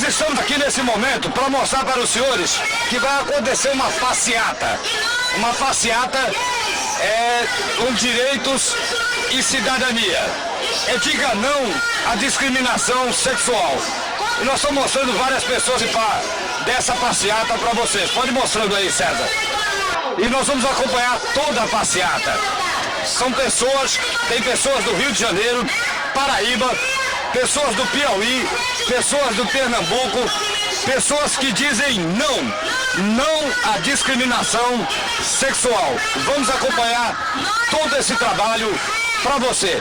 Nós estamos aqui nesse momento para mostrar para os senhores que vai acontecer uma passeata. Uma passeata com direitos e cidadania. Diga não à discriminação sexual. E nós estamos mostrando várias pessoas dessa passeata para vocês. Pode ir mostrando aí, César. E nós vamos acompanhar toda a passeata. Tem pessoas do Rio de Janeiro, Paraíba, pessoas do Piauí, pessoas do Pernambuco, pessoas que dizem não à discriminação sexual. Vamos acompanhar todo esse trabalho para você.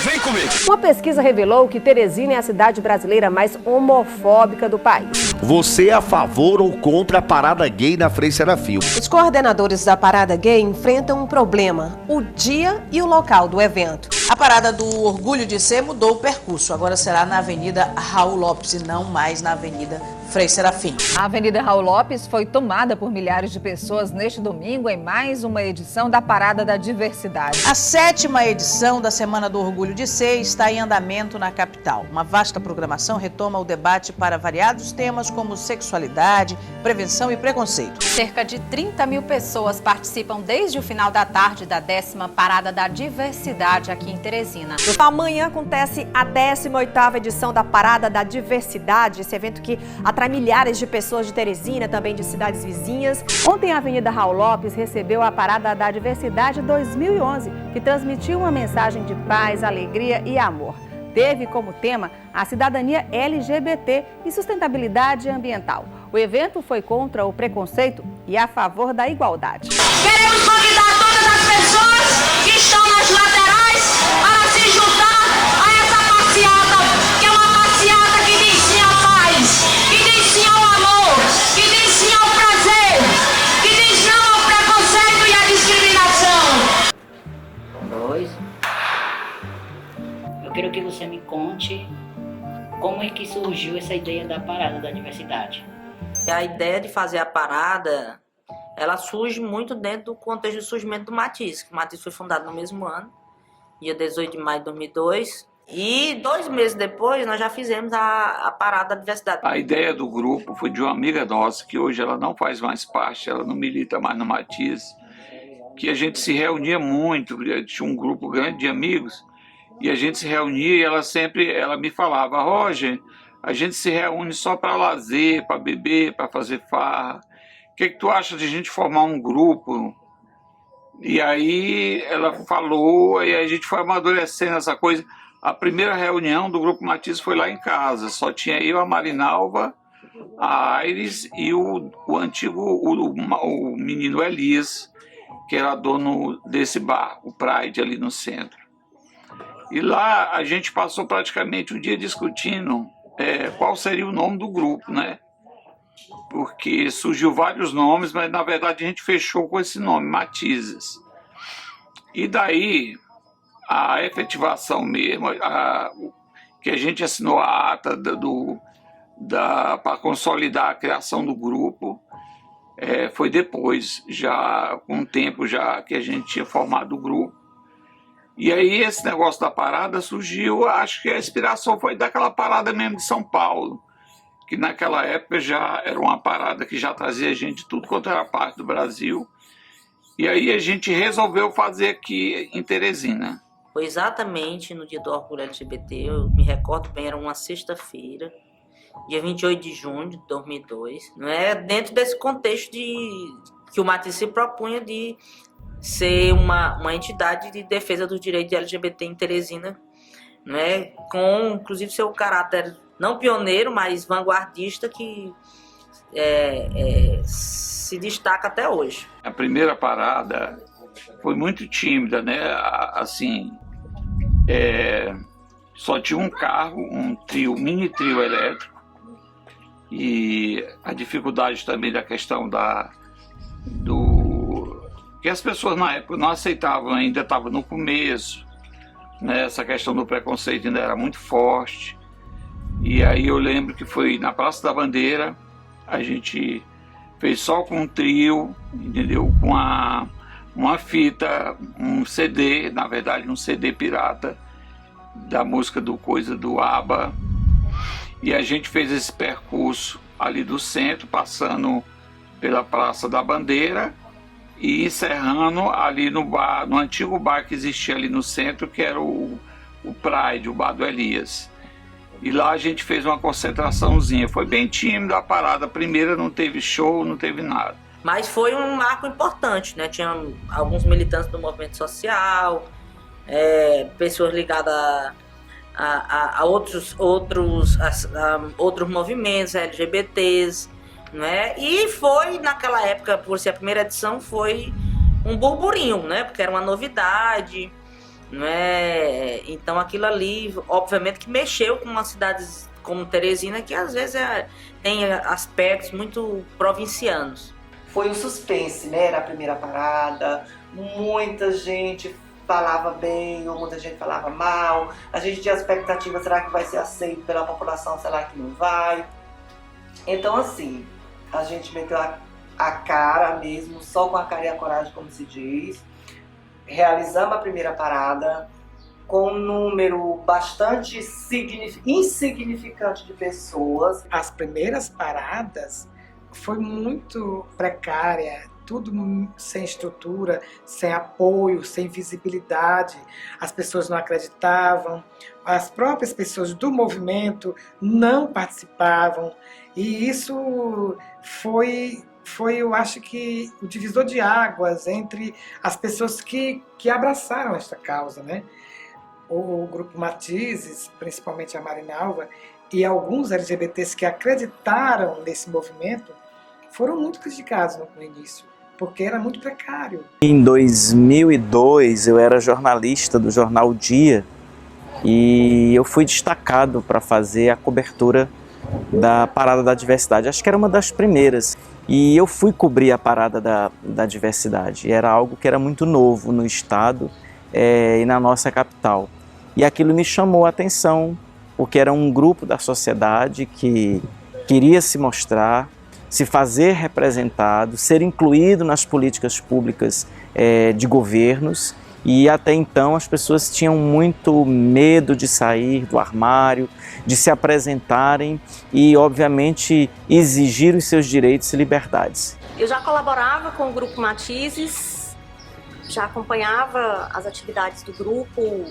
Vem comigo. Uma pesquisa revelou que Teresina é a cidade brasileira mais homofóbica do país. Você é a favor ou contra a parada gay na Frei Serafim? Os coordenadores da parada gay enfrentam um problema: o dia e o local do evento. A parada do Orgulho de Ser mudou o percurso. Agora será na Avenida Raul Lopes e não mais na Avenida Frei Serafim. A Avenida Raul Lopes foi tomada por milhares de pessoas neste domingo em mais uma edição da Parada da Diversidade. A 7ª edição da Semana do Orgulho de Ser está em andamento na capital. Uma vasta programação retoma o debate para variados temas como sexualidade, prevenção e preconceito. Cerca de 30 mil pessoas participam desde o final da tarde da 10ª Parada da Diversidade aqui em Teresina. Amanhã acontece a 18ª edição da Parada da Diversidade, esse evento que atrai milhares de pessoas de Teresina, também de cidades vizinhas. Ontem a Avenida Raul Lopes recebeu a Parada da Diversidade 2011, que transmitiu uma mensagem de paz, alegria e amor. Teve como tema a cidadania LGBT e sustentabilidade ambiental. O evento foi contra o preconceito e a favor da igualdade. Queremos convidar todas as pessoas que estão nas laterais para se juntar a essa passeata, que é uma passeata que diz sim à paz, que diz sim ao amor, que diz sim ao prazer, que diz não ao preconceito e à discriminação. Eu quero que você me conte como é que surgiu essa ideia da Parada da Diversidade. A ideia de fazer a parada, ela surge muito dentro do contexto do surgimento do Matiz. O Matiz foi fundado no mesmo ano, dia 18 de maio de 2002. E 2 meses depois, nós já fizemos a Parada da Diversidade. A ideia do grupo foi de uma amiga nossa, que hoje ela não faz mais parte, ela não milita mais no Matiz, que a gente se reunia muito, tinha um grupo grande de amigos, e a gente se reunia e ela me falava: Roger, a gente se reúne só para lazer, para beber, para fazer farra. O que tu acha de a gente formar um grupo? E aí ela falou, e a gente foi amadurecendo essa coisa. A primeira reunião do Grupo Matiz foi lá em casa, só tinha eu, a Marinalva, a Aires e o menino Elias, que era dono desse bar, o Pride, ali no centro. E lá a gente passou praticamente o dia discutindo qual seria o nome do grupo, né? Porque surgiu vários nomes, mas na verdade a gente fechou com esse nome, Matizes. E daí a efetivação mesmo, que a gente assinou a ata para consolidar a criação do grupo, foi depois, já com um tempo já que a gente tinha formado o grupo. E aí esse negócio da parada surgiu, acho que a inspiração foi daquela parada mesmo de São Paulo, que naquela época já era uma parada que já trazia gente de tudo quanto era parte do Brasil. E aí a gente resolveu fazer aqui em Teresina. Foi exatamente no dia do Orgulho LGBT, eu me recordo bem, era uma sexta-feira, dia 28 de junho de 2002, né? Dentro desse contexto que o Matiz se propunha de ser uma entidade de defesa dos direitos LGBT em Teresina, né? Com inclusive seu caráter não pioneiro, mas vanguardista, que se destaca até hoje. A primeira parada foi muito tímida, né? Assim, só tinha um carro, um mini trio elétrico, e a dificuldade também da questão que as pessoas na época não aceitavam, ainda estava no começo, né? Essa questão do preconceito ainda era muito forte. E aí eu lembro que foi na Praça da Bandeira, a gente fez só com um trio, entendeu? Com uma fita, um CD, na verdade um CD pirata, da música do ABBA. E a gente fez esse percurso ali do centro, passando pela Praça da Bandeira e encerrando ali no bar, no antigo bar que existia ali no centro, que era o Pride, o Bar do Elias. E lá a gente fez uma concentraçãozinha. Foi bem tímida a parada. A primeira não teve show, não teve nada. Mas foi um marco importante, né? Tinha alguns militantes do movimento social, pessoas ligadas a outros movimentos LGBTs, né? E foi, naquela época, por ser a primeira edição, foi um burburinho, né? Porque era uma novidade, né? Então aquilo ali, obviamente, que mexeu com uma cidade como Teresina, que às vezes tem aspectos muito provincianos. Foi um suspense, né? Era a primeira parada, muita gente falava bem ou muita gente falava mal. A gente tinha expectativa, será que vai ser aceito pela população, será que não vai? Então assim, a gente meteu a cara mesmo, só com a cara e a coragem, como se diz. Realizamos a primeira parada com um número bastante insignificante de pessoas. As primeiras paradas foi muito precária, tudo sem estrutura, sem apoio, sem visibilidade. As pessoas não acreditavam, as próprias pessoas do movimento não participavam. E isso foi, eu acho que, o divisor de águas entre as pessoas que abraçaram esta causa, né? O grupo Matizes, principalmente a Marinalva, e alguns LGBTs que acreditaram nesse movimento, foram muito criticados no início, porque era muito precário. Em 2002, eu era jornalista do jornal Dia, e eu fui destacado para fazer a cobertura da Parada da Diversidade. Acho que era uma das primeiras. E eu fui cobrir a Parada da Diversidade. Era algo que era muito novo no estado e na nossa capital. E aquilo me chamou a atenção, porque era um grupo da sociedade que queria se mostrar, se fazer representado, ser incluído nas políticas públicas de governos. E até então as pessoas tinham muito medo de sair do armário, de se apresentarem e, obviamente, exigir os seus direitos e liberdades. Eu já colaborava com o Grupo Matizes, já acompanhava as atividades do grupo,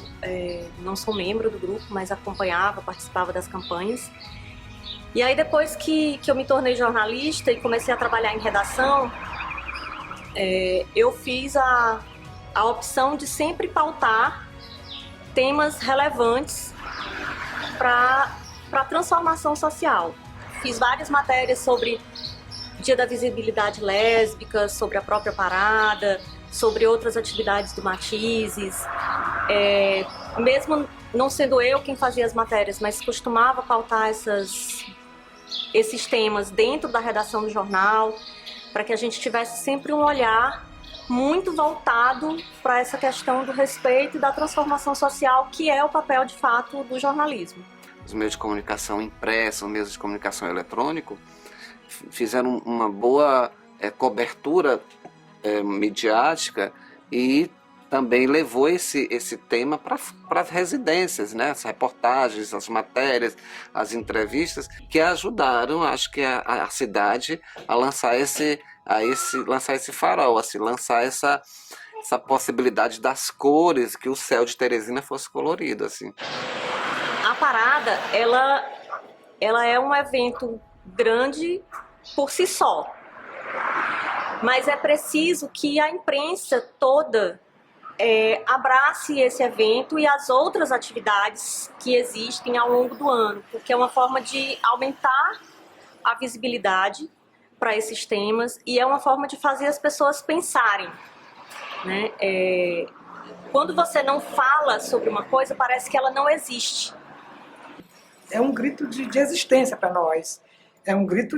não sou membro do grupo, mas acompanhava, participava das campanhas. E aí depois que eu me tornei jornalista e comecei a trabalhar em redação, eu fiz a opção de sempre pautar temas relevantes para a transformação social. Fiz várias matérias sobre Dia da Visibilidade Lésbica, sobre a própria parada, sobre outras atividades do Matizes. Mesmo não sendo eu quem fazia as matérias, mas costumava pautar esses temas dentro da redação do jornal, para que a gente tivesse sempre um olhar muito voltado para essa questão do respeito e da transformação social, que é o papel, de fato, do jornalismo. Os meios de comunicação impressa, os meios de comunicação eletrônico, fizeram uma boa cobertura midiática e também levou esse tema para as residências, né? As reportagens, as matérias, as entrevistas, que ajudaram, acho que, a cidade a lançar esse farol, a se lançar essa possibilidade das cores, que o céu de Teresina fosse colorido, assim. A parada, ela é um evento grande por si só, mas é preciso que a imprensa toda abrace esse evento e as outras atividades que existem ao longo do ano, porque é uma forma de aumentar a visibilidade para esses temas e é uma forma de fazer as pessoas pensarem, né? Quando você não fala sobre uma coisa, parece que ela não existe. É um grito de existência para nós, é um grito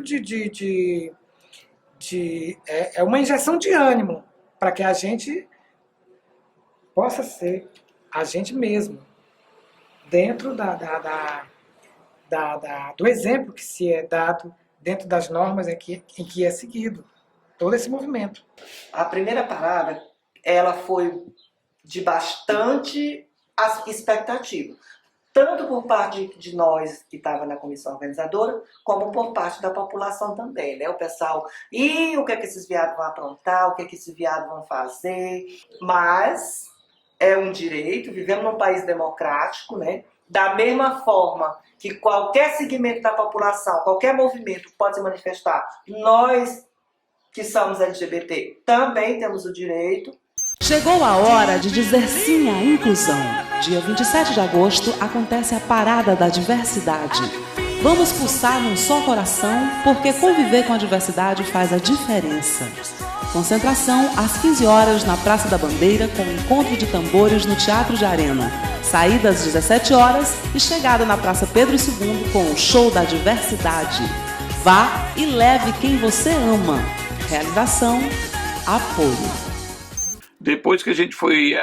é uma injeção de ânimo para que a gente possa ser a gente mesmo, dentro do exemplo que se é dado, dentro das normas em que é seguido todo esse movimento. A primeira parada, ela foi de bastante expectativa. tanto por parte de nós que estava na comissão organizadora, como por parte da população também, né? O pessoal, e o que é que esses viados vão aprontar, o que é que esses viados vão fazer, mas é um direito, vivemos num país democrático, né? Da mesma forma que qualquer segmento da população, qualquer movimento pode se manifestar, nós que somos LGBT também temos o direito. Chegou a hora de dizer sim à inclusão. Dia 27 de agosto acontece a Parada da Diversidade. Vamos pulsar num só coração, porque conviver com a diversidade faz a diferença. Concentração às 15 horas na Praça da Bandeira, com encontro de tambores no Teatro de Arena. Saída às 17 horas e chegada na Praça Pedro II com o Show da Diversidade. Vá e leve quem você ama. Realização, apoio. Depois que a gente foi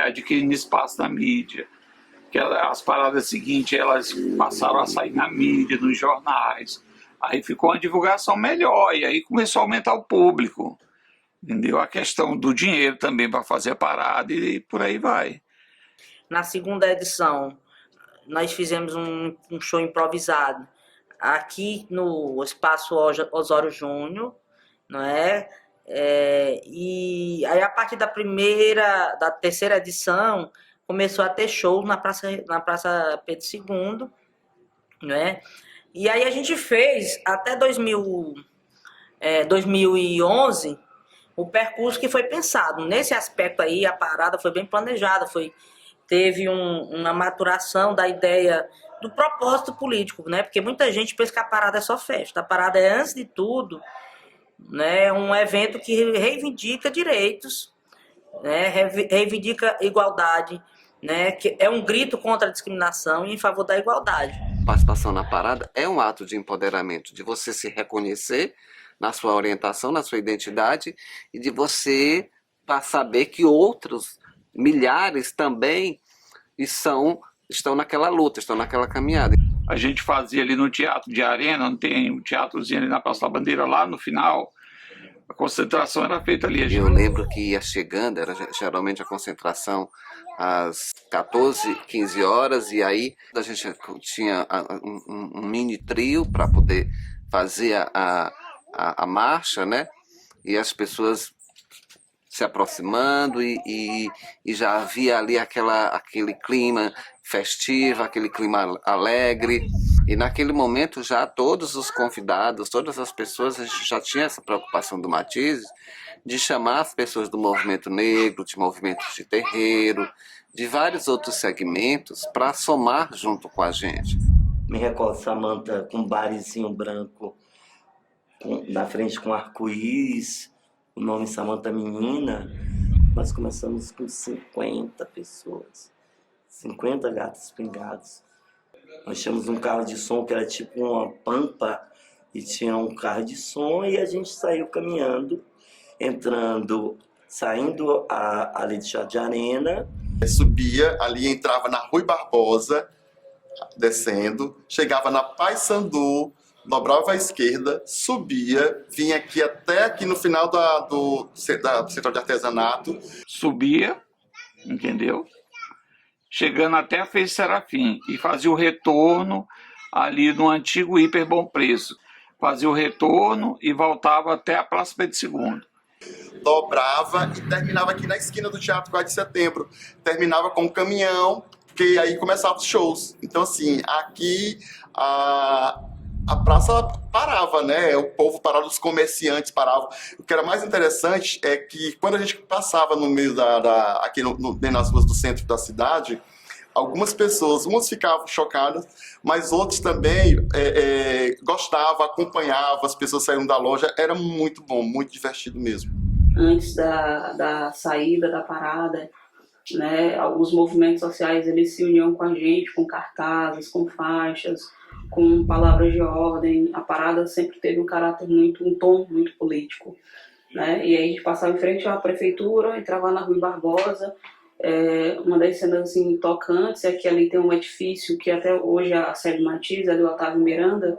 adquirindo espaço na mídia, que as paradas seguintes elas passaram a sair na mídia, nos jornais, aí ficou uma divulgação melhor e aí começou a aumentar o público, entendeu? A questão do dinheiro também para fazer a parada e por aí vai. Na segunda edição, nós fizemos um show improvisado aqui no Espaço Osório Júnior, não é? E aí a partir da terceira edição começou a ter shows na Praça Pedro II, né? E aí a gente fez até 2011 o percurso que foi pensado. Nesse aspecto aí a parada foi bem planejada, teve uma maturação da ideia do propósito político, né? Porque muita gente pensa que a parada é só festa. A parada é, antes de tudo, né, um evento que reivindica direitos, né, reivindica igualdade, né, que é um grito contra a discriminação e em favor da igualdade. Participação na parada é um ato de empoderamento, de você se reconhecer na sua orientação, na sua identidade e de você saber que outros milhares também estão naquela luta, estão naquela caminhada. A gente fazia ali no Teatro de Arena, não tem um teatrozinho ali na Praça da Bandeira, lá no final, a concentração era feita ali. Eu lembro que ia chegando, era geralmente a concentração às 14, 15 horas, e aí a gente tinha um mini trio para poder fazer a marcha, né? E as pessoas se aproximando e já havia ali aquele clima festivo, aquele clima alegre. E naquele momento já todos os convidados, todas as pessoas, a gente já tinha essa preocupação do Matizes de chamar as pessoas do movimento negro, de movimentos de terreiro, de vários outros segmentos para somar junto com a gente. Me recordo Samanta com um barizinho branco na frente com arco-íris, o nome Samanta Menina. Nós começamos com 50 pessoas, 50 gatos pingados. Nós tínhamos um carro de som que era tipo uma pampa e tinha um carro de som e a gente saiu caminhando, saindo ali de Teatro de Arena. Subia ali, entrava na Rui Barbosa, descendo, chegava na Paissandu, dobrava à esquerda, subia, vinha até aqui no final do Central de Artesanato. Subia, entendeu? Chegando até a Fez Serafim e fazia o retorno ali no antigo Hiper Bom Preço. Fazia o retorno e voltava até a Praça Pedro II. Dobrava e terminava aqui na esquina do Teatro 4 de Setembro. Terminava com um caminhão, porque aí começavam os shows. Então, assim, aqui a praça parava, né? O povo parava, os comerciantes paravam. O que era mais interessante é que quando a gente passava no meio aqui nas ruas do centro da cidade, algumas pessoas, umas ficavam chocadas, mas outros também gostavam, acompanhavam, as pessoas saíram da loja. Era muito bom, muito divertido mesmo. Antes da saída da parada, né, alguns movimentos sociais eles se uniam com a gente, com cartazes, com faixas, com palavras de ordem. A parada sempre teve um tom muito político, né? E aí a gente passava em frente à prefeitura, entrava na Rui Barbosa. Uma das cenas assim, tocantes é que ali tem um edifício que até hoje a sede Matizes é do Otávio Miranda,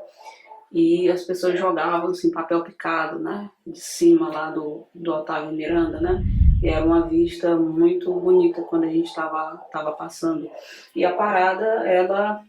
e as pessoas jogavam assim, papel picado, né, de cima lá do Otávio Miranda, né? E era uma vista muito bonita quando a gente estava passando. E a parada, ela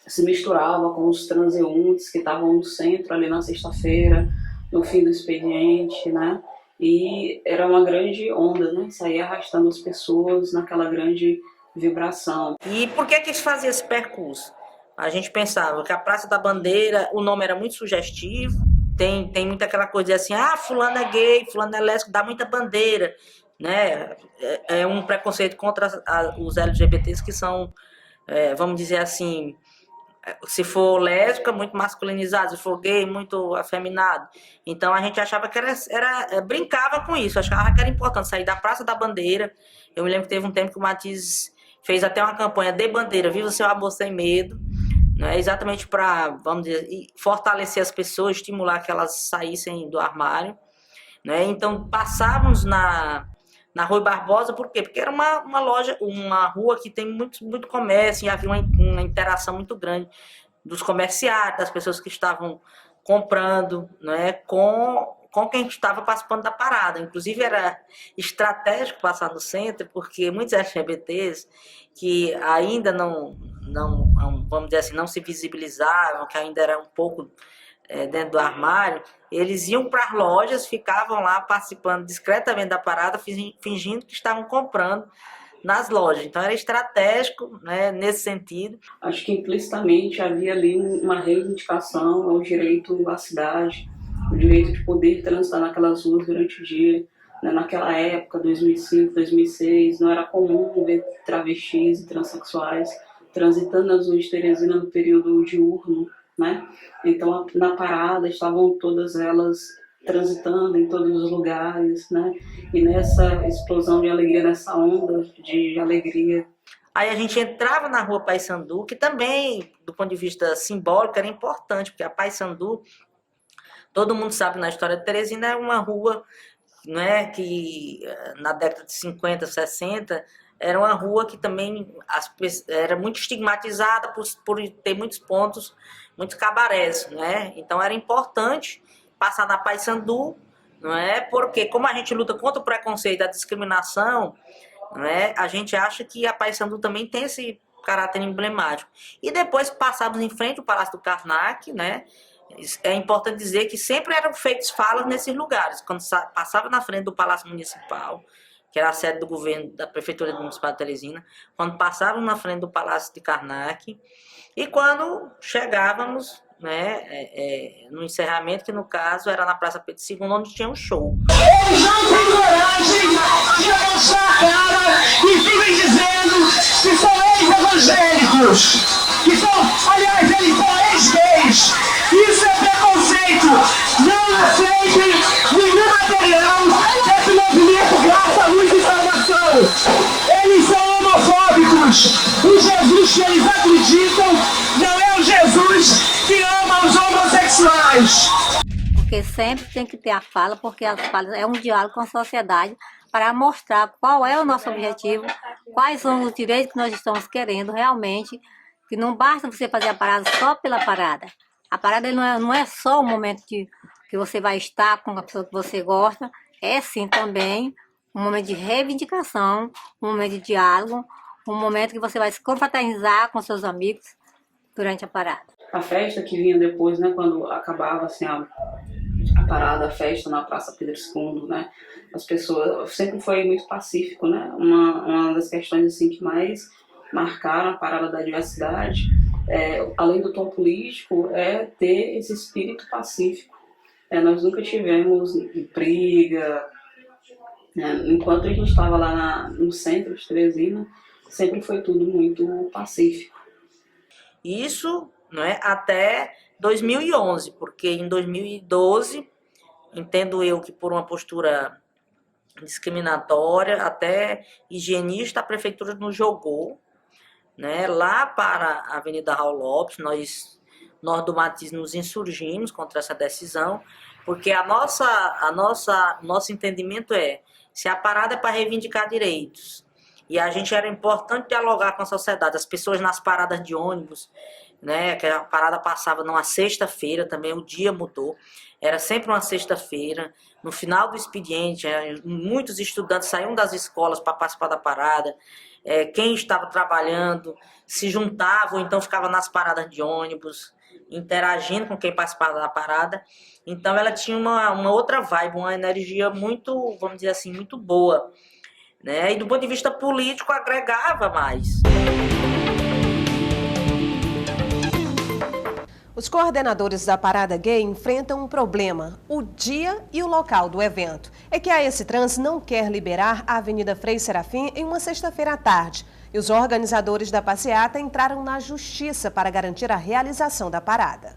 se misturava com os transeuntes que estavam no centro ali na sexta-feira, no fim do expediente, né? E era uma grande onda, né? Saía arrastando as pessoas naquela grande vibração. E por que se fazia esse percurso? A gente pensava que a Praça da Bandeira, o nome era muito sugestivo, tem muita aquela coisa assim, fulano é gay, fulano é lésbico, dá muita bandeira, né? É um preconceito contra os LGBTs que são, vamos dizer assim, se for lésbica, muito masculinizado, se for gay, muito afeminado. Então a gente achava que brincava com isso, achava que era importante sair da Praça da Bandeira. Eu me lembro que teve um tempo que o Matiz fez até uma campanha de bandeira, Viva Seu Amor Sem Medo, né? Exatamente para, vamos dizer, fortalecer as pessoas, estimular que elas saíssem do armário, né? Então passávamos na Rui Barbosa, por quê? Porque era uma loja, uma rua que tem muito comércio, e havia uma interação muito grande dos comerciários, das pessoas que estavam comprando, né, com quem estava participando da parada. Inclusive era estratégico passar no centro, porque muitos LGBTs que ainda não vamos dizer assim, não se visibilizavam, que ainda era um pouco dentro do armário, eles iam para as lojas, ficavam lá participando discretamente da parada, fingindo que estavam comprando nas lojas. Então era estratégico, né, nesse sentido. Acho que implicitamente havia ali uma reivindicação ao direito à cidade, o direito de poder transitar naquelas ruas durante o dia. Né? Naquela época, 2005, 2006, não era comum ver travestis e transexuais transitando nas ruas de Teresina no período diurno, né? Então na parada estavam todas elas transitando em todos os lugares, né? E nessa explosão de alegria, nessa onda de alegria. Aí a gente entrava na rua Paissandu, que também, do ponto de vista simbólico, era importante, porque a Paissandu, todo mundo sabe na história de Teresina, é uma rua, né, que na década de 50, 60, era uma rua que também era muito estigmatizada por ter muitos pontos, muitos cabarés, né? Então era importante passar na Paissandu, não é? Porque como a gente luta contra o preconceito e a discriminação, não é? A gente acha que a Paissandu também tem esse caráter emblemático. E depois passávamos em frente ao Palácio do Karnak, né? É importante dizer que sempre eram feitas falas nesses lugares. Quando passava na frente do Palácio Municipal, que era a sede do governo da Prefeitura Municipal de Teresina, quando passávamos na frente do Palácio de Karnak, e quando chegávamos, né, no encerramento, que no caso era na Praça Pedro II, onde tinha um show. Eles não têm coragem de abaixar a cara e ficam dizendo que são ex-evangélicos, que são, aliás, eles são ex-gays. Isso é preconceito. Não aceitem nenhum material desse movimento Graça, Luz e Informação. Eles são homofóbicos. O Jesus que eles acreditam não é o Jesus que ama os homossexuais. Porque sempre tem que ter a fala, porque as falas é um diálogo com a sociedade para mostrar qual é o nosso objetivo, quais são os direitos que nós estamos querendo realmente, que não basta você fazer a parada só pela parada. A parada não é só o momento que você vai estar com a pessoa que você gosta, é sim também um momento de reivindicação, um momento de diálogo, um momento que você vai se confraternizar com seus amigos durante a parada. A festa que vinha depois, né, quando acabava assim, a parada, a festa na Praça Pedro II, né, as pessoas, sempre foi muito pacífico, né, uma das questões assim, que mais marcaram a parada da diversidade, além do tom político, é ter esse espírito pacífico. Nós nunca tivemos briga, né, enquanto a gente estava lá no centro de Teresina, sempre foi tudo muito pacífico. Isso, não é, até 2011, porque em 2012, entendo eu que por uma postura discriminatória, até higienista, a prefeitura nos jogou, né, lá para a Avenida Raul Lopes. Nós do Matiz nos insurgimos contra essa decisão, porque nosso entendimento se a parada é para reivindicar direitos, e a gente era importante dialogar com a sociedade, as pessoas nas paradas de ônibus, né? Que a parada passava numa sexta-feira, também o dia mudou. Era sempre uma sexta-feira. No final do expediente, muitos estudantes saíam das escolas para participar da parada. Quem estava trabalhando se juntava, ou então ficava nas paradas de ônibus, interagindo com quem participava da parada. Então ela tinha uma outra vibe, uma energia muito, vamos dizer assim, muito boa, né? E do ponto de vista político agregava mais. Os coordenadores da Parada Gay enfrentam um problema: o dia e o local do evento. É que a AS Trans não quer liberar a Avenida Frei Serafim em uma sexta-feira à tarde. E os organizadores da passeata entraram na justiça para garantir a realização da parada.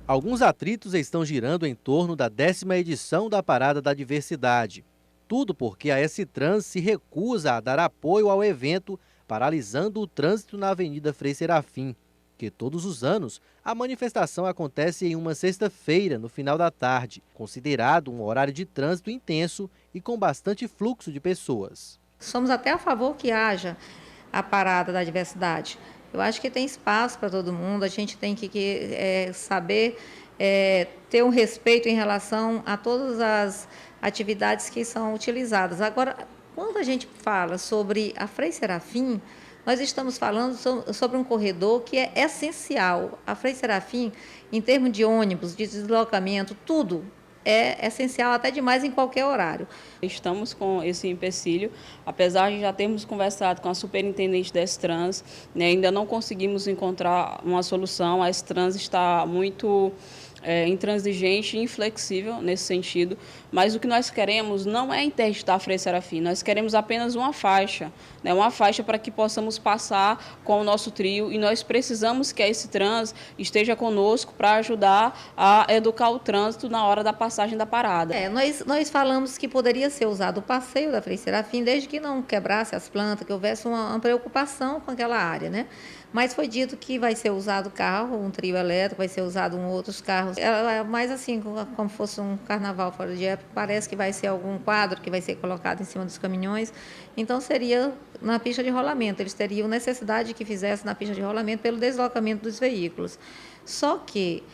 Alguns atritos estão girando em torno da 10ª edição da Parada da Diversidade. Tudo porque a AS Trans se recusa a dar apoio ao evento, paralisando o trânsito na Avenida Frei Serafim. Que todos os anos a manifestação acontece em uma sexta-feira, no final da tarde, considerado um horário de trânsito intenso e com bastante fluxo de pessoas. Somos até a favor que haja a parada da diversidade. Eu acho que tem espaço para todo mundo, a gente tem que saber ter um respeito em relação a todas as atividades que são utilizadas. Agora, quando a gente fala sobre a Frei Serafim, nós estamos falando sobre um corredor que é essencial. A Frei Serafim, em termos de ônibus, de deslocamento, tudo é essencial, até demais em qualquer horário. Estamos com esse empecilho, apesar de já termos conversado com a superintendente da S-Trans, né, ainda não conseguimos encontrar uma solução. A S-Trans está muito intransigente e inflexível nesse sentido, mas o que nós queremos não é interditar a Frei Serafim, nós queremos apenas uma faixa, né, uma faixa para que possamos passar com o nosso trio, e nós precisamos que a S-Trans esteja conosco para ajudar a educar o trânsito na hora da passagem da parada. Nós falamos que poderia ser usado o passeio da Frei Serafim, desde que não quebrasse as plantas, que houvesse uma preocupação com aquela área, né? Mas foi dito que vai ser usado carro, um trio elétrico, vai ser usado outros carros. Mais assim, como fosse um carnaval fora de época, parece que vai ser algum quadro que vai ser colocado em cima dos caminhões. Então seria na pista de rolamento, eles teriam necessidade de que fizesse na pista de rolamento pelo deslocamento dos veículos. Só que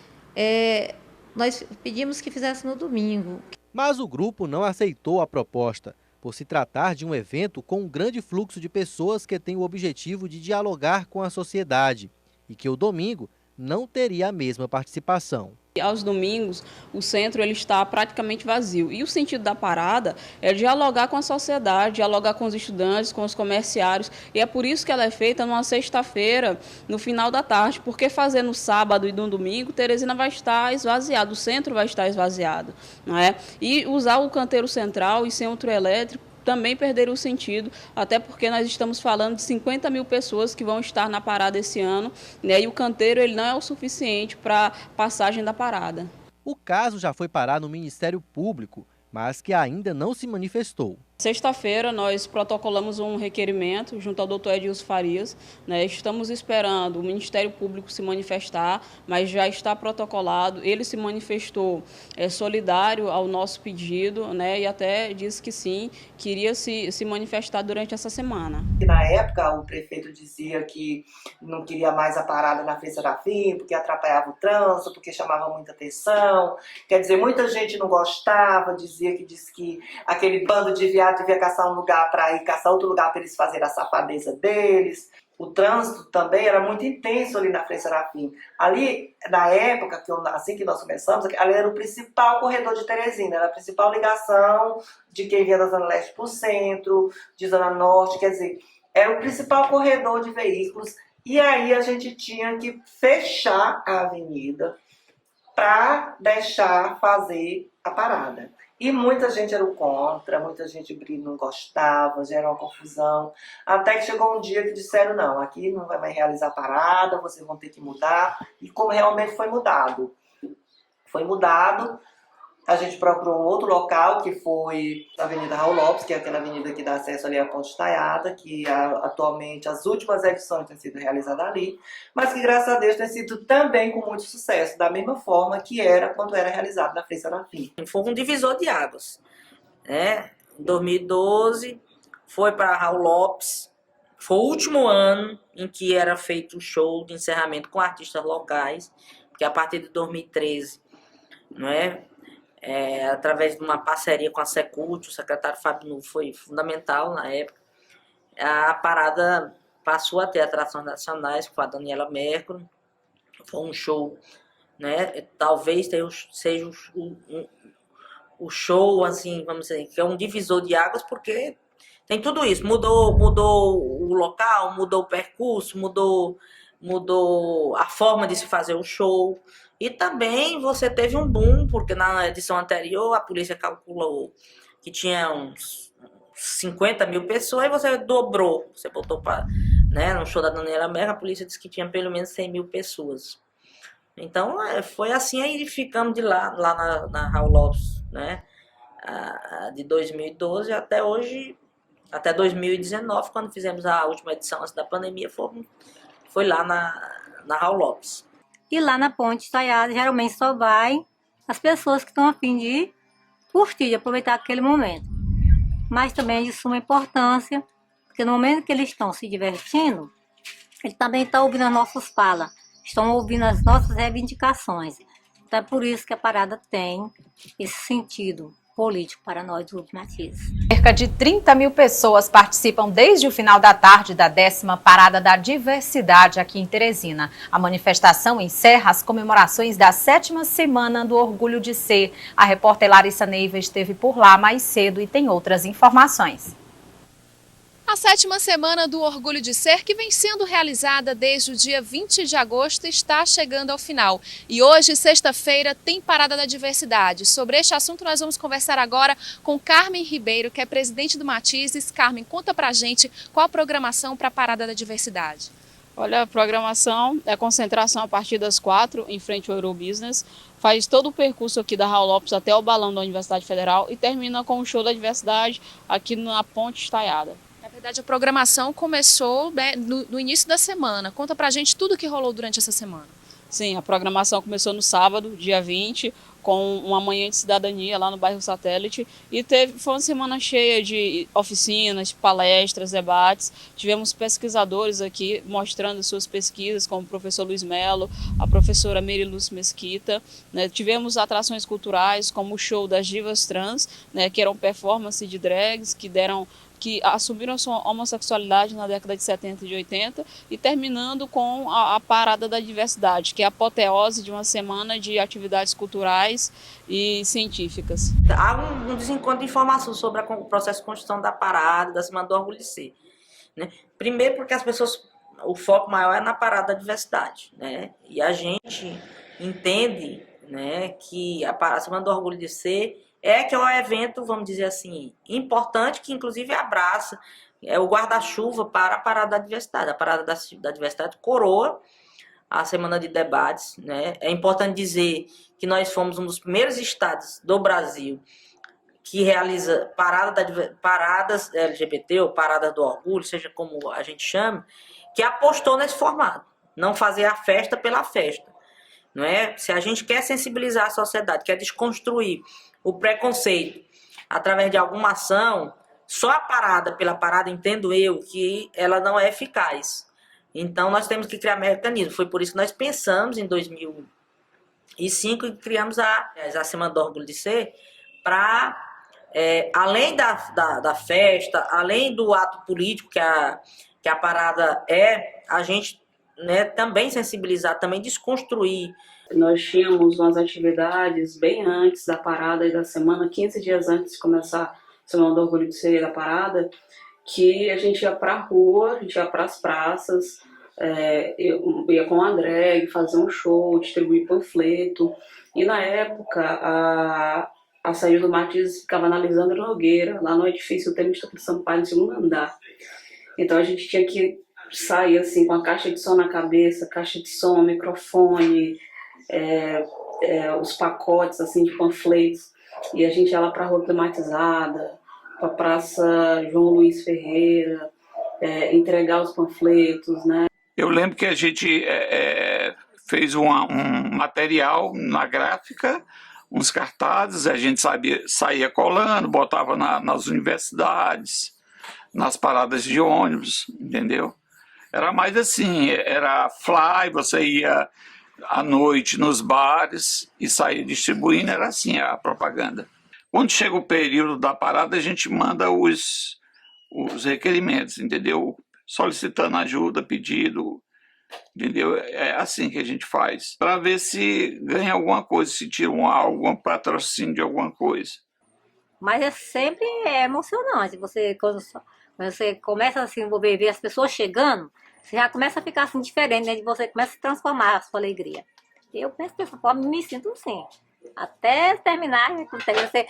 nós pedimos que fizesse no domingo. Mas o grupo não aceitou a proposta, por se tratar de um evento com um grande fluxo de pessoas que tem o objetivo de dialogar com a sociedade e que o domingo não teria a mesma participação. Aos domingos, o centro ele está praticamente vazio. E o sentido da parada é dialogar com a sociedade, dialogar com os estudantes, com os comerciários. E é por isso que ela é feita numa sexta-feira, no final da tarde. Porque fazer no sábado e no domingo, Teresina vai estar esvaziado, o centro vai estar esvaziado, não é? E usar o canteiro central e centro elétrico também perderia o sentido, até porque nós estamos falando de 50 mil pessoas que vão estar na parada esse ano, né, e o canteiro ele não é o suficiente para passagem da parada. O caso já foi parar no Ministério Público, mas que ainda não se manifestou. Sexta-feira, nós protocolamos um requerimento junto ao doutor Edilson Farias, né? Estamos esperando o Ministério Público se manifestar, mas já está protocolado. Ele se manifestou solidário ao nosso pedido, né? E até disse que sim, queria se manifestar durante essa semana. Na época, o prefeito dizia que não queria mais a parada na Frei Serafim, porque atrapalhava o trânsito, porque chamava muita atenção. Quer dizer, muita gente não gostava, disse que aquele bando de viados devia caçar um lugar para ir caçar outro lugar para eles fazerem a safadeza deles. O trânsito também era muito intenso ali na Frei Serafim. Ali, na época, assim que nós começamos, ali era o principal corredor de Teresina, era a principal ligação de quem vinha da Zona Leste para o centro, de Zona Norte, quer dizer, era o principal corredor de veículos. E aí a gente tinha que fechar a avenida para deixar fazer a parada. E muita gente era contra, muita gente não gostava, já era uma confusão. Até que chegou um dia que disseram, não, aqui não vai mais realizar a parada, vocês vão ter que mudar. E como realmente foi mudado. Foi mudado, a gente procurou um outro local, que foi a Avenida Raul Lopes, que é aquela avenida que dá acesso ali à Ponte Estaiada, que atualmente as últimas edições têm sido realizadas ali, mas que graças a Deus tem sido também com muito sucesso, da mesma forma que era quando era realizado na Frei Serafim. Foi um divisor de águas, né? Em 2012 foi para Raul Lopes, Foi o último ano em que era feito o show de encerramento com artistas locais, porque a partir de 2013, não é? Através de uma parceria com a Secult, o secretário Fábio Nuvo foi fundamental na época, a parada passou a ter atrações nacionais com a Daniela Mercury. Foi um show, né? Talvez seja o show, assim, vamos dizer, que é um divisor de águas, porque tem tudo isso. Mudou o local, mudou o percurso, mudou a forma de se fazer o show. E também você teve um boom, porque na edição anterior a polícia calculou que tinha uns 50 mil pessoas, e você dobrou. Você botou para, né, no show da Daniela Mercury, a polícia disse que tinha pelo menos 100 mil pessoas. Então, foi assim, aí ficamos de lá na Raul Lopes, né, de 2012 até hoje, até 2019, quando fizemos a última edição antes da pandemia, foi lá na Raul Lopes. E lá na Ponte Estaiada, geralmente só vai as pessoas que estão a fim de curtir, de aproveitar aquele momento. Mas também é de suma importância, porque no momento que eles estão se divertindo, ele também está ouvindo as nossas falas, estão ouvindo as nossas reivindicações. Então é por isso que a parada tem esse sentido político para nós do Grupo Matizes. Cerca de 30 mil pessoas participam desde o final da tarde da 10ª Parada da Diversidade aqui em Teresina. A manifestação encerra as comemorações da 7ª Semana do Orgulho de Ser. A repórter Larissa Neiva esteve por lá mais cedo e tem outras informações. A 7ª Semana do Orgulho de Ser, que vem sendo realizada desde o dia 20 de agosto, está chegando ao final. E hoje, sexta-feira, tem Parada da Diversidade. Sobre este assunto, nós vamos conversar agora com Carmen Ribeiro, que é presidente do Matizes. Carmen, conta pra gente qual a programação para a Parada da Diversidade. Olha, a programação é concentração a partir das 4, em frente ao Eurobusiness. Faz todo o percurso aqui da Raul Lopes até o balão da Universidade Federal e termina com o show da diversidade aqui na Ponte Estaiada. Na verdade, a programação começou, né, no início da semana. Conta pra gente tudo o que rolou durante essa semana. Sim, a programação começou no sábado, dia 20, com uma manhã de cidadania lá no bairro Satélite. E foi uma semana cheia de oficinas, palestras, debates. Tivemos pesquisadores aqui mostrando suas pesquisas, como o professor Luiz Melo, a professora Meriluz Mesquita. Né? Tivemos atrações culturais, como o show das divas trans, né, que eram performances de drags, que assumiram sua homossexualidade na década de 70 e de 80, e terminando com a Parada da Diversidade, que é a apoteose de uma semana de atividades culturais e científicas. Há um desencontro de informação sobre o processo de construção da parada, da Semana do Orgulho de Ser, né? Primeiro porque as pessoas, o foco maior é na Parada da Diversidade, né? E a gente entende, né, que a Semana do Orgulho de Ser que é um evento, vamos dizer assim, importante, que inclusive abraça o guarda-chuva para a Parada da Diversidade. A Parada da Diversidade coroa a Semana de Debates, né? É importante dizer que nós fomos um dos primeiros estados do Brasil que realiza paradas LGBT ou paradas do orgulho, seja como a gente chama, que apostou nesse formato, não fazer a festa pela festa. Não é? Se a gente quer sensibilizar a sociedade, quer desconstruir o preconceito através de alguma ação, só a parada pela parada, entendo eu, que ela não é eficaz. Então nós temos que criar mecanismos. Foi por isso que nós pensamos em 2005 e criamos a Semana do Orgulho de Ser para, além da festa, além do ato político que a parada a gente, né, também sensibilizar, também desconstruir. Nós tínhamos umas atividades bem antes da parada e da semana, 15 dias antes de começar a Semana do Orgulho de Ser da parada, que a gente ia para a rua, a gente ia para as praças, ia com o André, fazer um show, distribuir panfleto. E na época, a saída do Matizes ficava na Lisandro Nogueira, lá no edifício Temista de Sampaio, no segundo andar. Então a gente tinha que sair assim com a caixa de som na cabeça, caixa de som, microfone, os pacotes assim de panfletos, e a gente ia lá para a Rua Climatizada, para a Praça João Luiz Ferreira, entregar os panfletos, né? Eu lembro que a gente fez um material na gráfica, uns cartazes, a gente saía colando, botava nas universidades, nas paradas de ônibus, entendeu? Era mais assim, era fly, você ia à noite nos bares e saía distribuindo, era assim a propaganda. Quando chega o período da parada, a gente manda os requerimentos, entendeu? Solicitando ajuda, pedido, entendeu? É assim que a gente faz, para ver se ganha alguma coisa, se tira algum patrocínio de alguma coisa. Mas é sempre emocionante. Quando você começa a se envolver, ver as pessoas chegando, você já começa a ficar assim diferente, né? Você começa a se transformar a sua alegria. Eu penso dessa forma, me sinto assim. Até terminar, você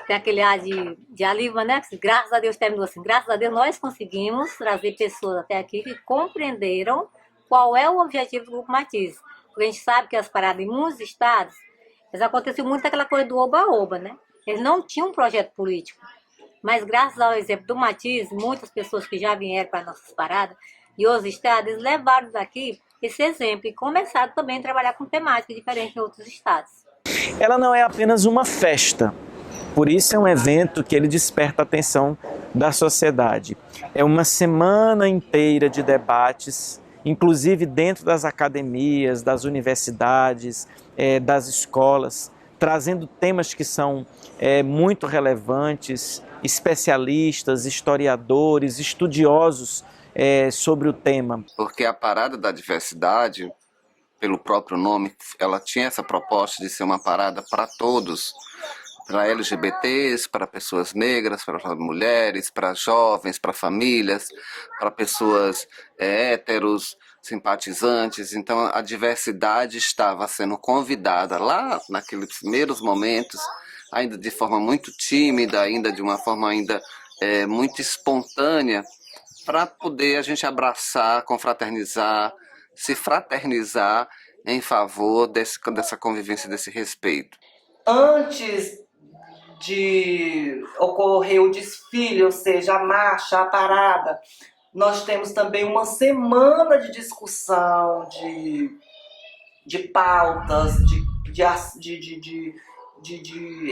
tem aquele ar de alívio, né? Graças a Deus terminou assim. Graças a Deus nós conseguimos trazer pessoas até aqui que compreenderam qual é o objetivo do Grupo Matizes. Porque a gente sabe que as paradas em muitos estados, aconteceu muito aquela coisa do oba-oba, né? Eles não tinham um projeto político. Mas graças ao exemplo do Matizes, muitas pessoas que já vieram para nossas paradas e outros estados, eles levaram daqui esse exemplo e começaram também a trabalhar com temática diferente em outros estados. Ela não é apenas uma festa, por isso é um evento que ele desperta a atenção da sociedade. É uma semana inteira de debates, inclusive dentro das academias, das universidades, das escolas, trazendo temas que são muito relevantes, especialistas, historiadores, estudiosos sobre o tema. Porque a Parada da Diversidade, pelo próprio nome, ela tinha essa proposta de ser uma parada para todos, para LGBTs, para pessoas negras, para mulheres, para jovens, para famílias, para pessoas héteros, simpatizantes. Então a diversidade estava sendo convidada lá naqueles primeiros momentos, ainda de forma muito tímida, ainda de uma forma ainda muito espontânea, para poder a gente abraçar, confraternizar, se fraternizar em favor dessa convivência, desse respeito. Antes de ocorrer o desfile, ou seja, a marcha, a parada, nós temos também uma semana de discussão, de pautas, de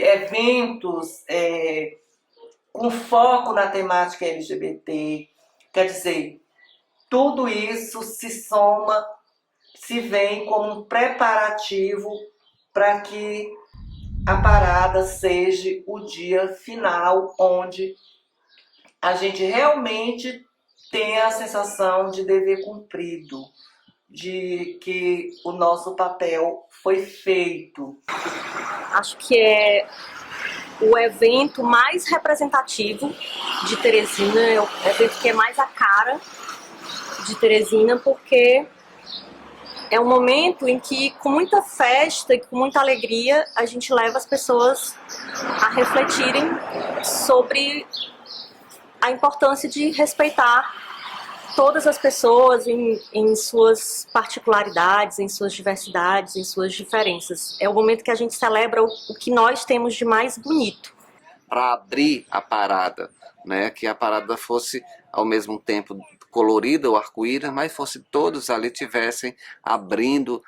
eventos com foco na temática LGBT. Quer dizer, tudo isso se soma, se vem como um preparativo para que a parada seja o dia final, onde a gente realmente tenha a sensação de dever cumprido, de que o nosso papel foi feito. Acho que é o evento mais representativo de Teresina, é o evento que é mais a cara de Teresina, porque é um momento em que, com muita festa e com muita alegria, a gente leva as pessoas a refletirem sobre a importância de respeitar todas as pessoas em suas particularidades, em suas diversidades, em suas diferenças. É o momento que a gente celebra o que nós temos de mais bonito. Para abrir a parada, né? Que a parada fosse ao mesmo tempo colorida, o arco-íris, mas fosse todos ali tivessem abrindo,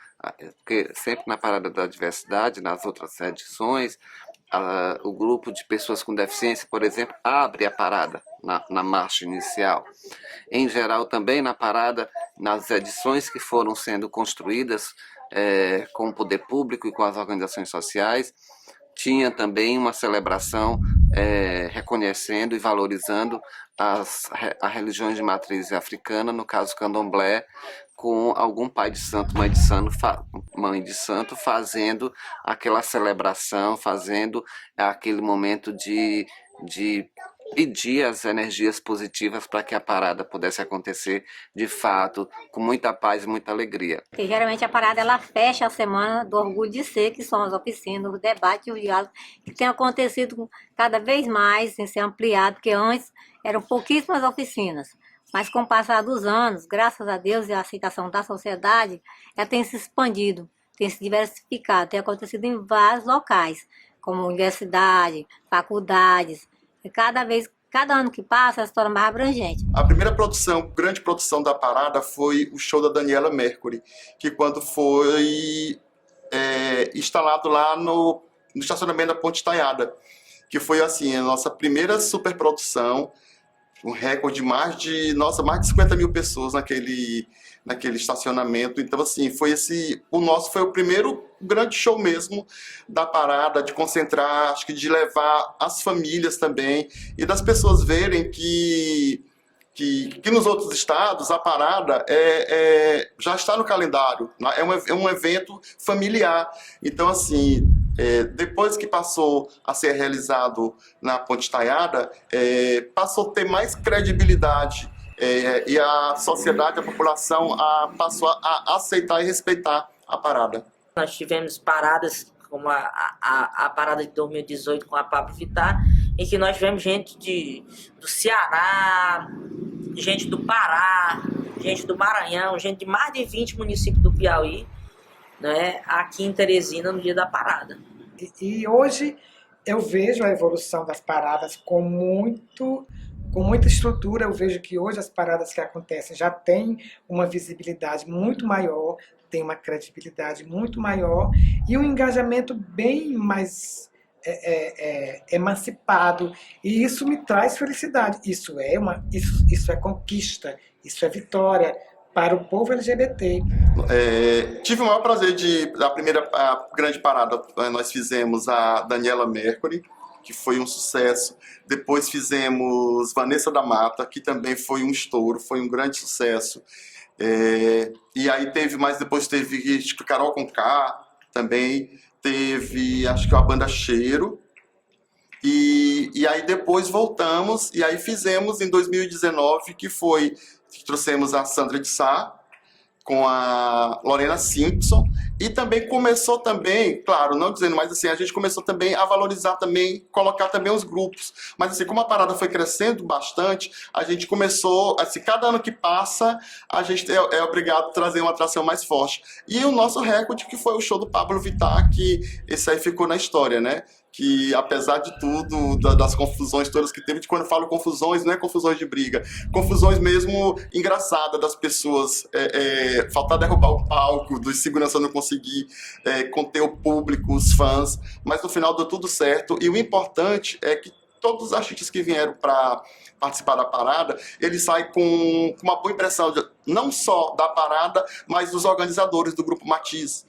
porque sempre na Parada da Diversidade, nas outras edições, o grupo de pessoas com deficiência, por exemplo, abre a parada na marcha inicial. Em geral, também na parada, nas edições que foram sendo construídas com o poder público e com as organizações sociais, tinha também uma celebração reconhecendo e valorizando as religiões de matriz africana, no caso candomblé, com algum pai de santo, mãe de santo, fazendo aquela celebração, fazendo aquele momento de pedir as energias positivas para que a parada pudesse acontecer de fato, com muita paz e muita alegria. Porque geralmente a parada ela fecha a semana do Orgulho de Ser, que são as oficinas, o debate e o diálogo, que tem acontecido cada vez mais, em ser ampliado, porque antes eram pouquíssimas oficinas. Mas com o passar dos anos, graças a Deus e a aceitação da sociedade, ela tem se expandido, tem se diversificado, tem acontecido em vários locais, como universidade, faculdades. E cada ano que passa, ela se torna mais abrangente. A primeira grande produção da parada foi o show da Daniela Mercury, que quando foi instalado lá no estacionamento da Ponte Estaiada, que foi assim a nossa primeira superprodução, um recorde de mais de 50 mil pessoas naquele estacionamento. Então, assim, o nosso foi o primeiro grande show mesmo da parada, de concentrar, acho que de levar as famílias também, e das pessoas verem que nos outros estados a parada já está no calendário, é um evento familiar. Então, assim, depois que passou a ser realizado na Ponte Taiada, passou a ter mais credibilidade, e a sociedade, a população passou a aceitar e respeitar a parada. Nós tivemos paradas como a parada de 2018 com a Pablo Vittar, em que nós tivemos gente do Ceará, gente do Pará, gente do Maranhão, gente de mais de 20 municípios do Piauí, né, aqui em Teresina no dia da parada. E hoje eu vejo a evolução das paradas com muita estrutura. Eu vejo que hoje as paradas que acontecem já têm uma visibilidade muito maior, tem uma credibilidade muito maior e um engajamento bem mais emancipado. E isso me traz felicidade. Isso é conquista, isso é vitória para o povo LGBT. Tive o maior prazer a primeira grande parada nós fizemos a Daniela Mercury, que foi um sucesso. Depois fizemos Vanessa da Mata, que também foi um estouro, foi um grande sucesso. E aí depois teve Carol Conká, também teve, acho que a banda Cheiro. E aí depois voltamos, e aí fizemos em 2019, que trouxemos a Sandra de Sá, com a Lorena Simpson, e também começou também, claro, não dizendo, mas assim, a gente começou também a valorizar também, colocar também os grupos. Mas assim, como a parada foi crescendo bastante, a gente começou, assim, cada ano que passa, a gente é obrigado a trazer uma atração mais forte. E o nosso recorde, que foi o show do Pablo Vittar, que esse aí ficou na história, né? Que apesar de tudo, das confusões todas que teve, quando eu falo confusões, não é confusões de briga, confusões mesmo engraçadas das pessoas, faltar derrubar o palco, dos segurança não conseguir conter o público, os fãs, mas no final deu tudo certo. E o importante é que todos os artistas que vieram para participar da parada, eles saem com uma boa impressão, não só da parada, mas dos organizadores do Grupo Matiz.